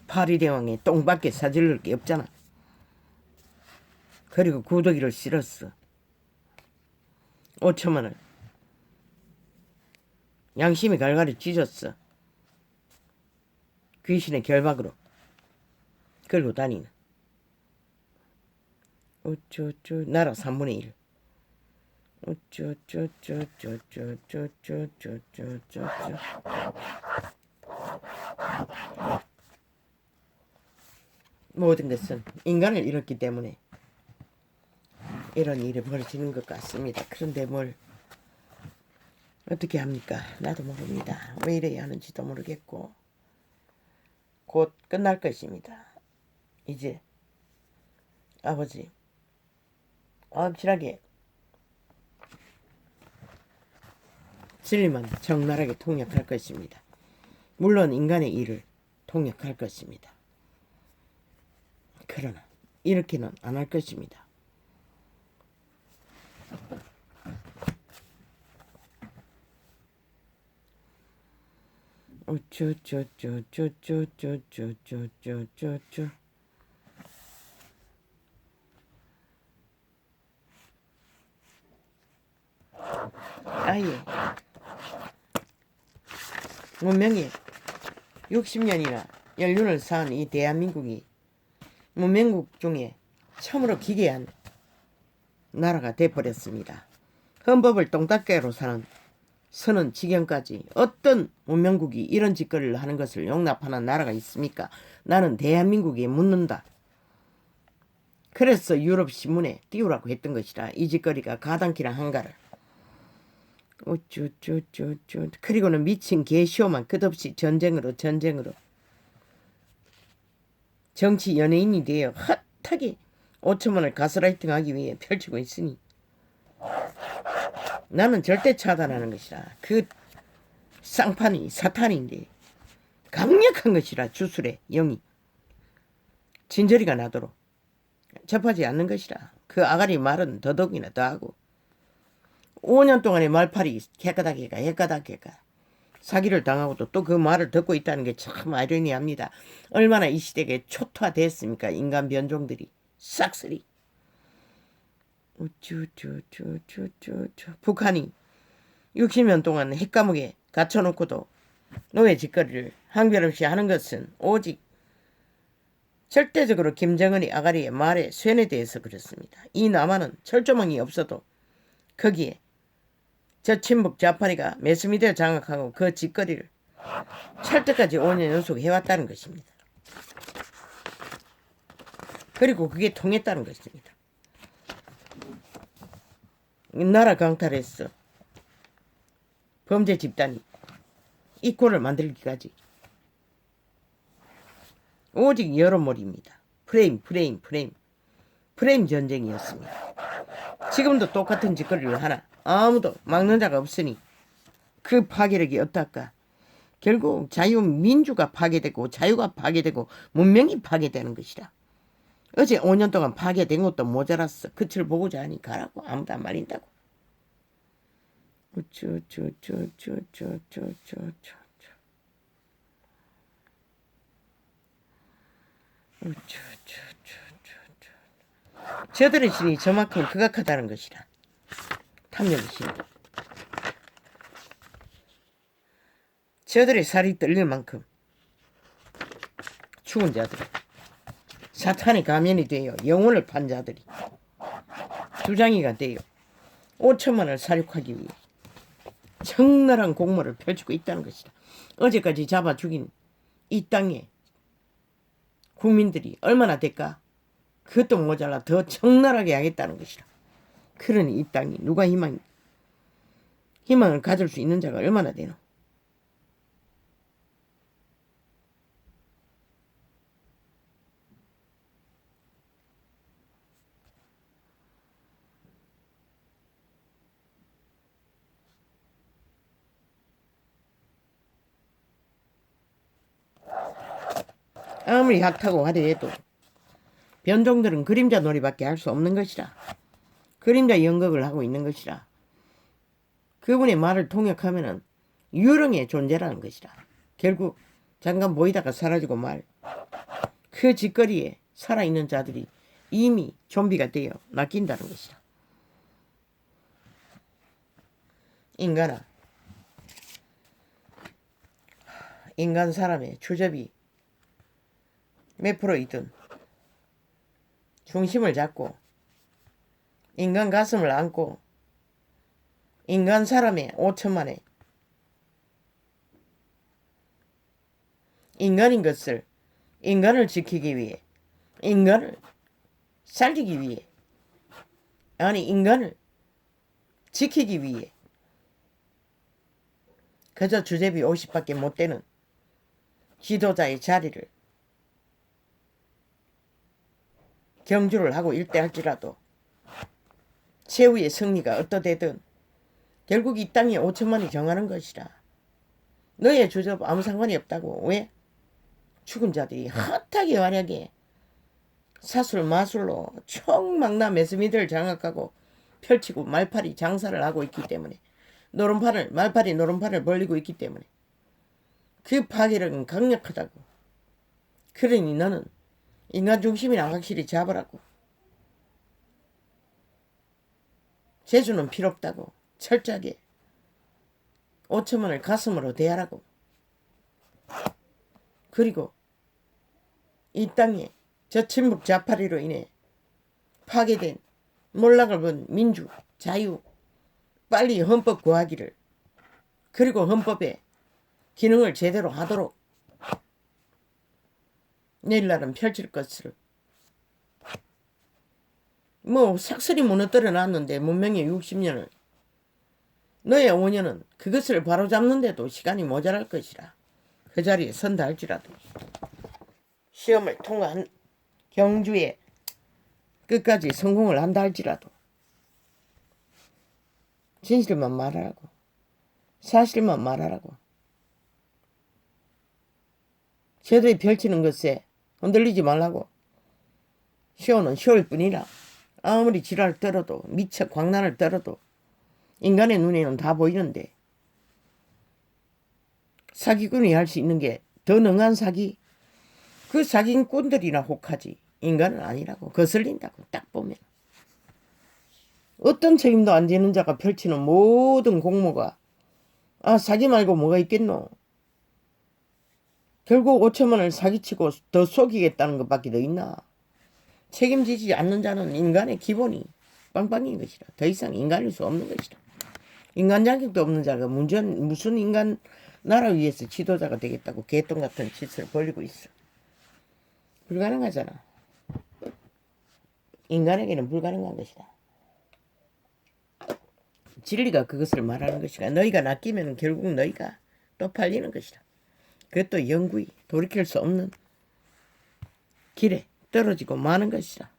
파리대왕의 똥밖에 사질를 게 없잖아. 그리고 구더기를 실었어. 5천만을 양심이 갈갈이 찢었어. 귀신의 결박으로 끌고 다니는 우쭈쭈 나라 3분의 1 우쭈쭈쭈쭈쭈쭈쭈쭈쭈쭈 모든 것은 인간을 잃었기 때문에 이런 일이 벌어지는 것 같습니다. 그런데 뭘 어떻게 합니까? 나도 모릅니다. 왜 이래야 하는지도 모르겠고 곧 끝날 것입니다. 이제 아버지 확실하게 진리만 적나라하게 통역할 것입니다. 물론 인간의 일을 통역할 것입니다. 그러나 이렇게는 안 할 것입니다. 쭈쭈쭈쭈쭈쭈쭈쭈쭈쭈 아예 문명이 60년이나 연륜을 쌓은 이 대한민국이 문명국 중에 처음으로 기괴한 나라가 돼버렸습니다. 헌법을 똥닦개로 서는 지경까지 어떤 문명국이 이런 짓거리를 하는 것을 용납하는 나라가 있습니까? 나는 대한민국에 묻는다. 그래서 유럽 신문에 띄우라고 했던 것이라 이 짓거리가 가당키나 한가를. 우쭈쭈쭈쭈 그리고는 미친 개시오만 끝없이 전쟁으로 정치 연예인이 되어 헛하게 5천만을 가스라이팅하기 위해 펼치고 있으니 나는 절대 차단하는 것이라. 그 쌍판이 사탄인데 강력한 것이라. 주술의 영이 진저리가 나도록 접하지 않는 것이라. 그 아가리 말은 더더욱이나 더하고 5년 동안의 말팔이 해가닥해가 사기를 당하고도 또 그 말을 듣고 있다는 게 참 아이러니합니다. 얼마나 이 시대에 초토화됐습니까? 인간 변종들이 싹쓸이. 우쭈쭈쭈쭈쭈쭈 북한이 60년 동안 핵감옥에 갇혀놓고도 노예 짓거리를 항별 없이 하는 것은 오직 절대적으로 김정은이 아가리의 말에 쇠뇌대해서 그렇습니다. 이 남한은 철조망이 없어도 거기에 저 친북 자파리가 매스미디어 장악하고 그 짓거리를 철때까지 5년 연속 해왔다는 것입니다. 그리고 그게 통했다는 것입니다. 나라 강탈했어. 범죄 집단이 이 꼴을 만들기까지 오직 여론몰이입니다. 프레임. 프레임 전쟁이었습니다. 지금도 똑같은 짓거리를 하나 아무도 막는 자가 없으니 그 파괴력이 어떨까? 결국 자유민주가 파괴되고 자유가 파괴되고 문명이 파괴되는 것이다. 어제 5년 동안 파괴된 것도 모자랐어. 끝을 보고자 하니 가라고. 아무도 안 말린다고. 저들의 신이 저만큼 극악하다는 것이다. 탐욕의 신. 저들의 살이 떨릴 만큼 죽은 자들, 사탄의 가면이 되어 영혼을 판 자들이 두장이가 되어 5천만 원을 살육하기 위해 적나라한 공모를 펼치고 있다는 것이다. 어제까지 잡아 죽인 이 땅에 국민들이 얼마나 될까? 그것도 모자라 더 적나라하게 하겠다는 것이다. 그러니 이 땅이 누가 희망을 가질 수 있는 자가 얼마나 되노? 아무리 학타고 하려 해도 변종들은 그림자 놀이밖에 할 수 없는 것이라. 그림자 연극을 하고 있는 것이라. 그분의 말을 통역하면은 유령의 존재라는 것이라. 결국 잠깐 보이다가 사라지고 말. 그 짓거리에 살아있는 자들이 이미 좀비가 되어 낚인다는 것이라. 인간아, 인간 사람의 주접이 몇 프로이든 중심을 잡고 인간 가슴을 안고 인간 사람의 5천만에 인간인 것을 인간을 지키기 위해 인간을 살리기 위해 아니 인간을 지키기 위해 그저 주제비 50밖에 못 되는 지도자의 자리를 경주를 하고 일대할지라도 최후의 승리가 어떠되든 결국 이 땅이 5천만이 정하는 것이라. 너의 주접 아무 상관이 없다고. 왜? 죽은 자들이 헛하게 활약해 사술 마술로 총망나 매스미들 장악하고 펼치고 말팔이 장사를 하고 있기 때문에 말팔이 노름팔을 벌리고 있기 때문에 그 파괴력은 강력하다고. 그러니 너는 인간 중심이나 확실히 잡으라고. 재주는 필요 없다고. 철저하게 5천만을 가슴으로 대하라고. 그리고 이 땅에 저 침묵 자파리로 인해 파괴된 몰락을 본 민주, 자유, 빨리 헌법 구하기를, 그리고 헌법에 기능을 제대로 하도록 내일날은 펼칠 것을. 삭슬이 무너뜨려 놨는데 문명의 60년을 너의 5년은 그것을 바로잡는데도 시간이 모자랄 것이라. 그 자리에 선다 할지라도 시험을 통한 경주에 끝까지 성공을 한다 할지라도 진실만 말하라고. 사실만 말하라고. 저들이 펼치는 것에 흔들리지 말라고. 쇼는 쇼일 뿐이라. 아무리 지랄을 떨어도 미쳐 광란을 떨어도 인간의 눈에는 다 보이는데 사기꾼이 할 수 있는 게 더 능한 사기? 그 사기꾼들이나 혹하지 인간은 아니라고. 거슬린다고. 딱 보면 어떤 책임도 안 지는 자가 펼치는 모든 공모가 사기 말고 뭐가 있겠노. 결국 5천만을 사기치고 더 속이겠다는 것밖에 더 있나. 책임지지 않는 자는 인간의 기본이 빵빵인 것이라. 더 이상 인간일 수 없는 것이라. 인간 자격도 없는 자가 무슨 인간 나라 위에서 지도자가 되겠다고 개똥 같은 짓을 벌이고 있어. 불가능하잖아. 인간에게는 불가능한 것이다. 진리가 그것을 말하는 것이라. 너희가 낚이면 결국 너희가 또 팔리는 것이다. 그것도 영구히 돌이킬 수 없는 길에 떨어지고 마는 것이라.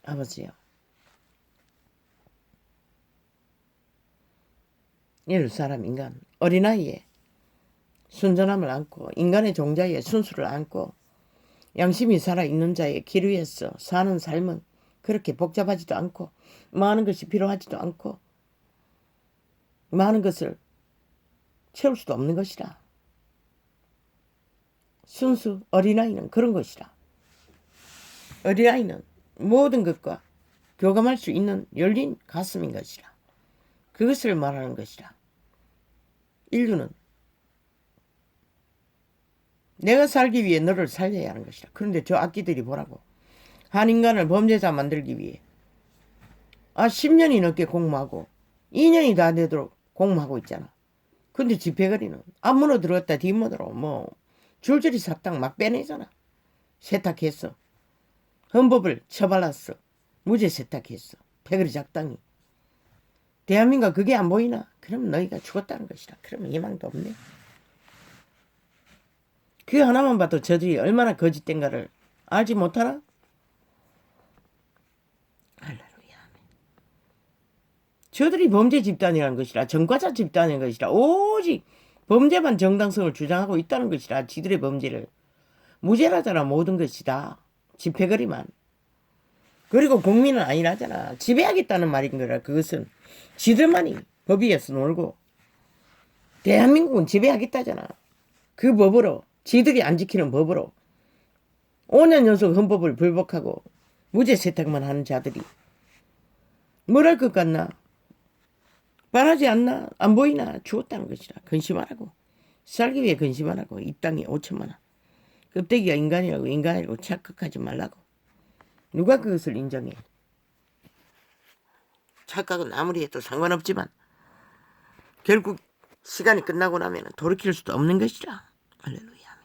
아버지요. 이럴 사람 인간 어린아이에 순전함을 안고 인간의 종자의 순수를 안고 양심이 살아있는 자의 길 위에서 사는 삶은 그렇게 복잡하지도 않고 많은 것이 필요하지도 않고 많은 것을 채울 수도 없는 것이라. 순수 어린아이는 그런 것이라. 어린아이는 모든 것과 교감할 수 있는 열린 가슴인 것이라. 그것을 말하는 것이라. 인류는 내가 살기 위해 너를 살려야 하는 것이라. 그런데 저 악기들이 보라고. 한 인간을 범죄자 만들기 위해 10년이 넘게 공모하고 2년이 다 되도록 공모하고 있잖아. 근데 집회거리는 앞문으로 들어갔다 뒷문으로 줄줄이 사탕 막 빼내잖아. 세탁했어. 헌법을 처발랐어. 무죄 세탁했어. 패거리 작당이. 대한민국 그게 안 보이나? 그럼 너희가 죽었다는 것이라. 그러면 희망도 없네. 그 하나만 봐도 저들이 얼마나 거짓된가를 알지 못하나? 할렐루야. 저들이 범죄 집단이라는 것이라. 전과자 집단이라는 것이라. 오직 범죄만 정당성을 주장하고 있다는 것이라. 지들의 범죄를. 무죄라잖아. 모든 것이 다. 집회거리만. 그리고 국민은 아니라잖아. 지배하겠다는 말인 거라. 그것은 지들만이 법 위에서 놀고 대한민국은 지배하겠다잖아. 그 법으로 지들이 안 지키는 법으로 5년 연속 헌법을 불복하고 무죄 세탁만 하는 자들이 뭘 할 것 같나? 바라지 않나? 안 보이나? 죽었다는 것이라. 근심하라고. 살기 위해 근심하라고. 이 땅에 5천만 원. 껍데기가 인간이라고 착각하지 말라고. 누가 그것을 인정해? 착각은 아무리 해도 상관없지만 결국 시간이 끝나고 나면 돌이킬 수도 없는 것이라. 할렐루야.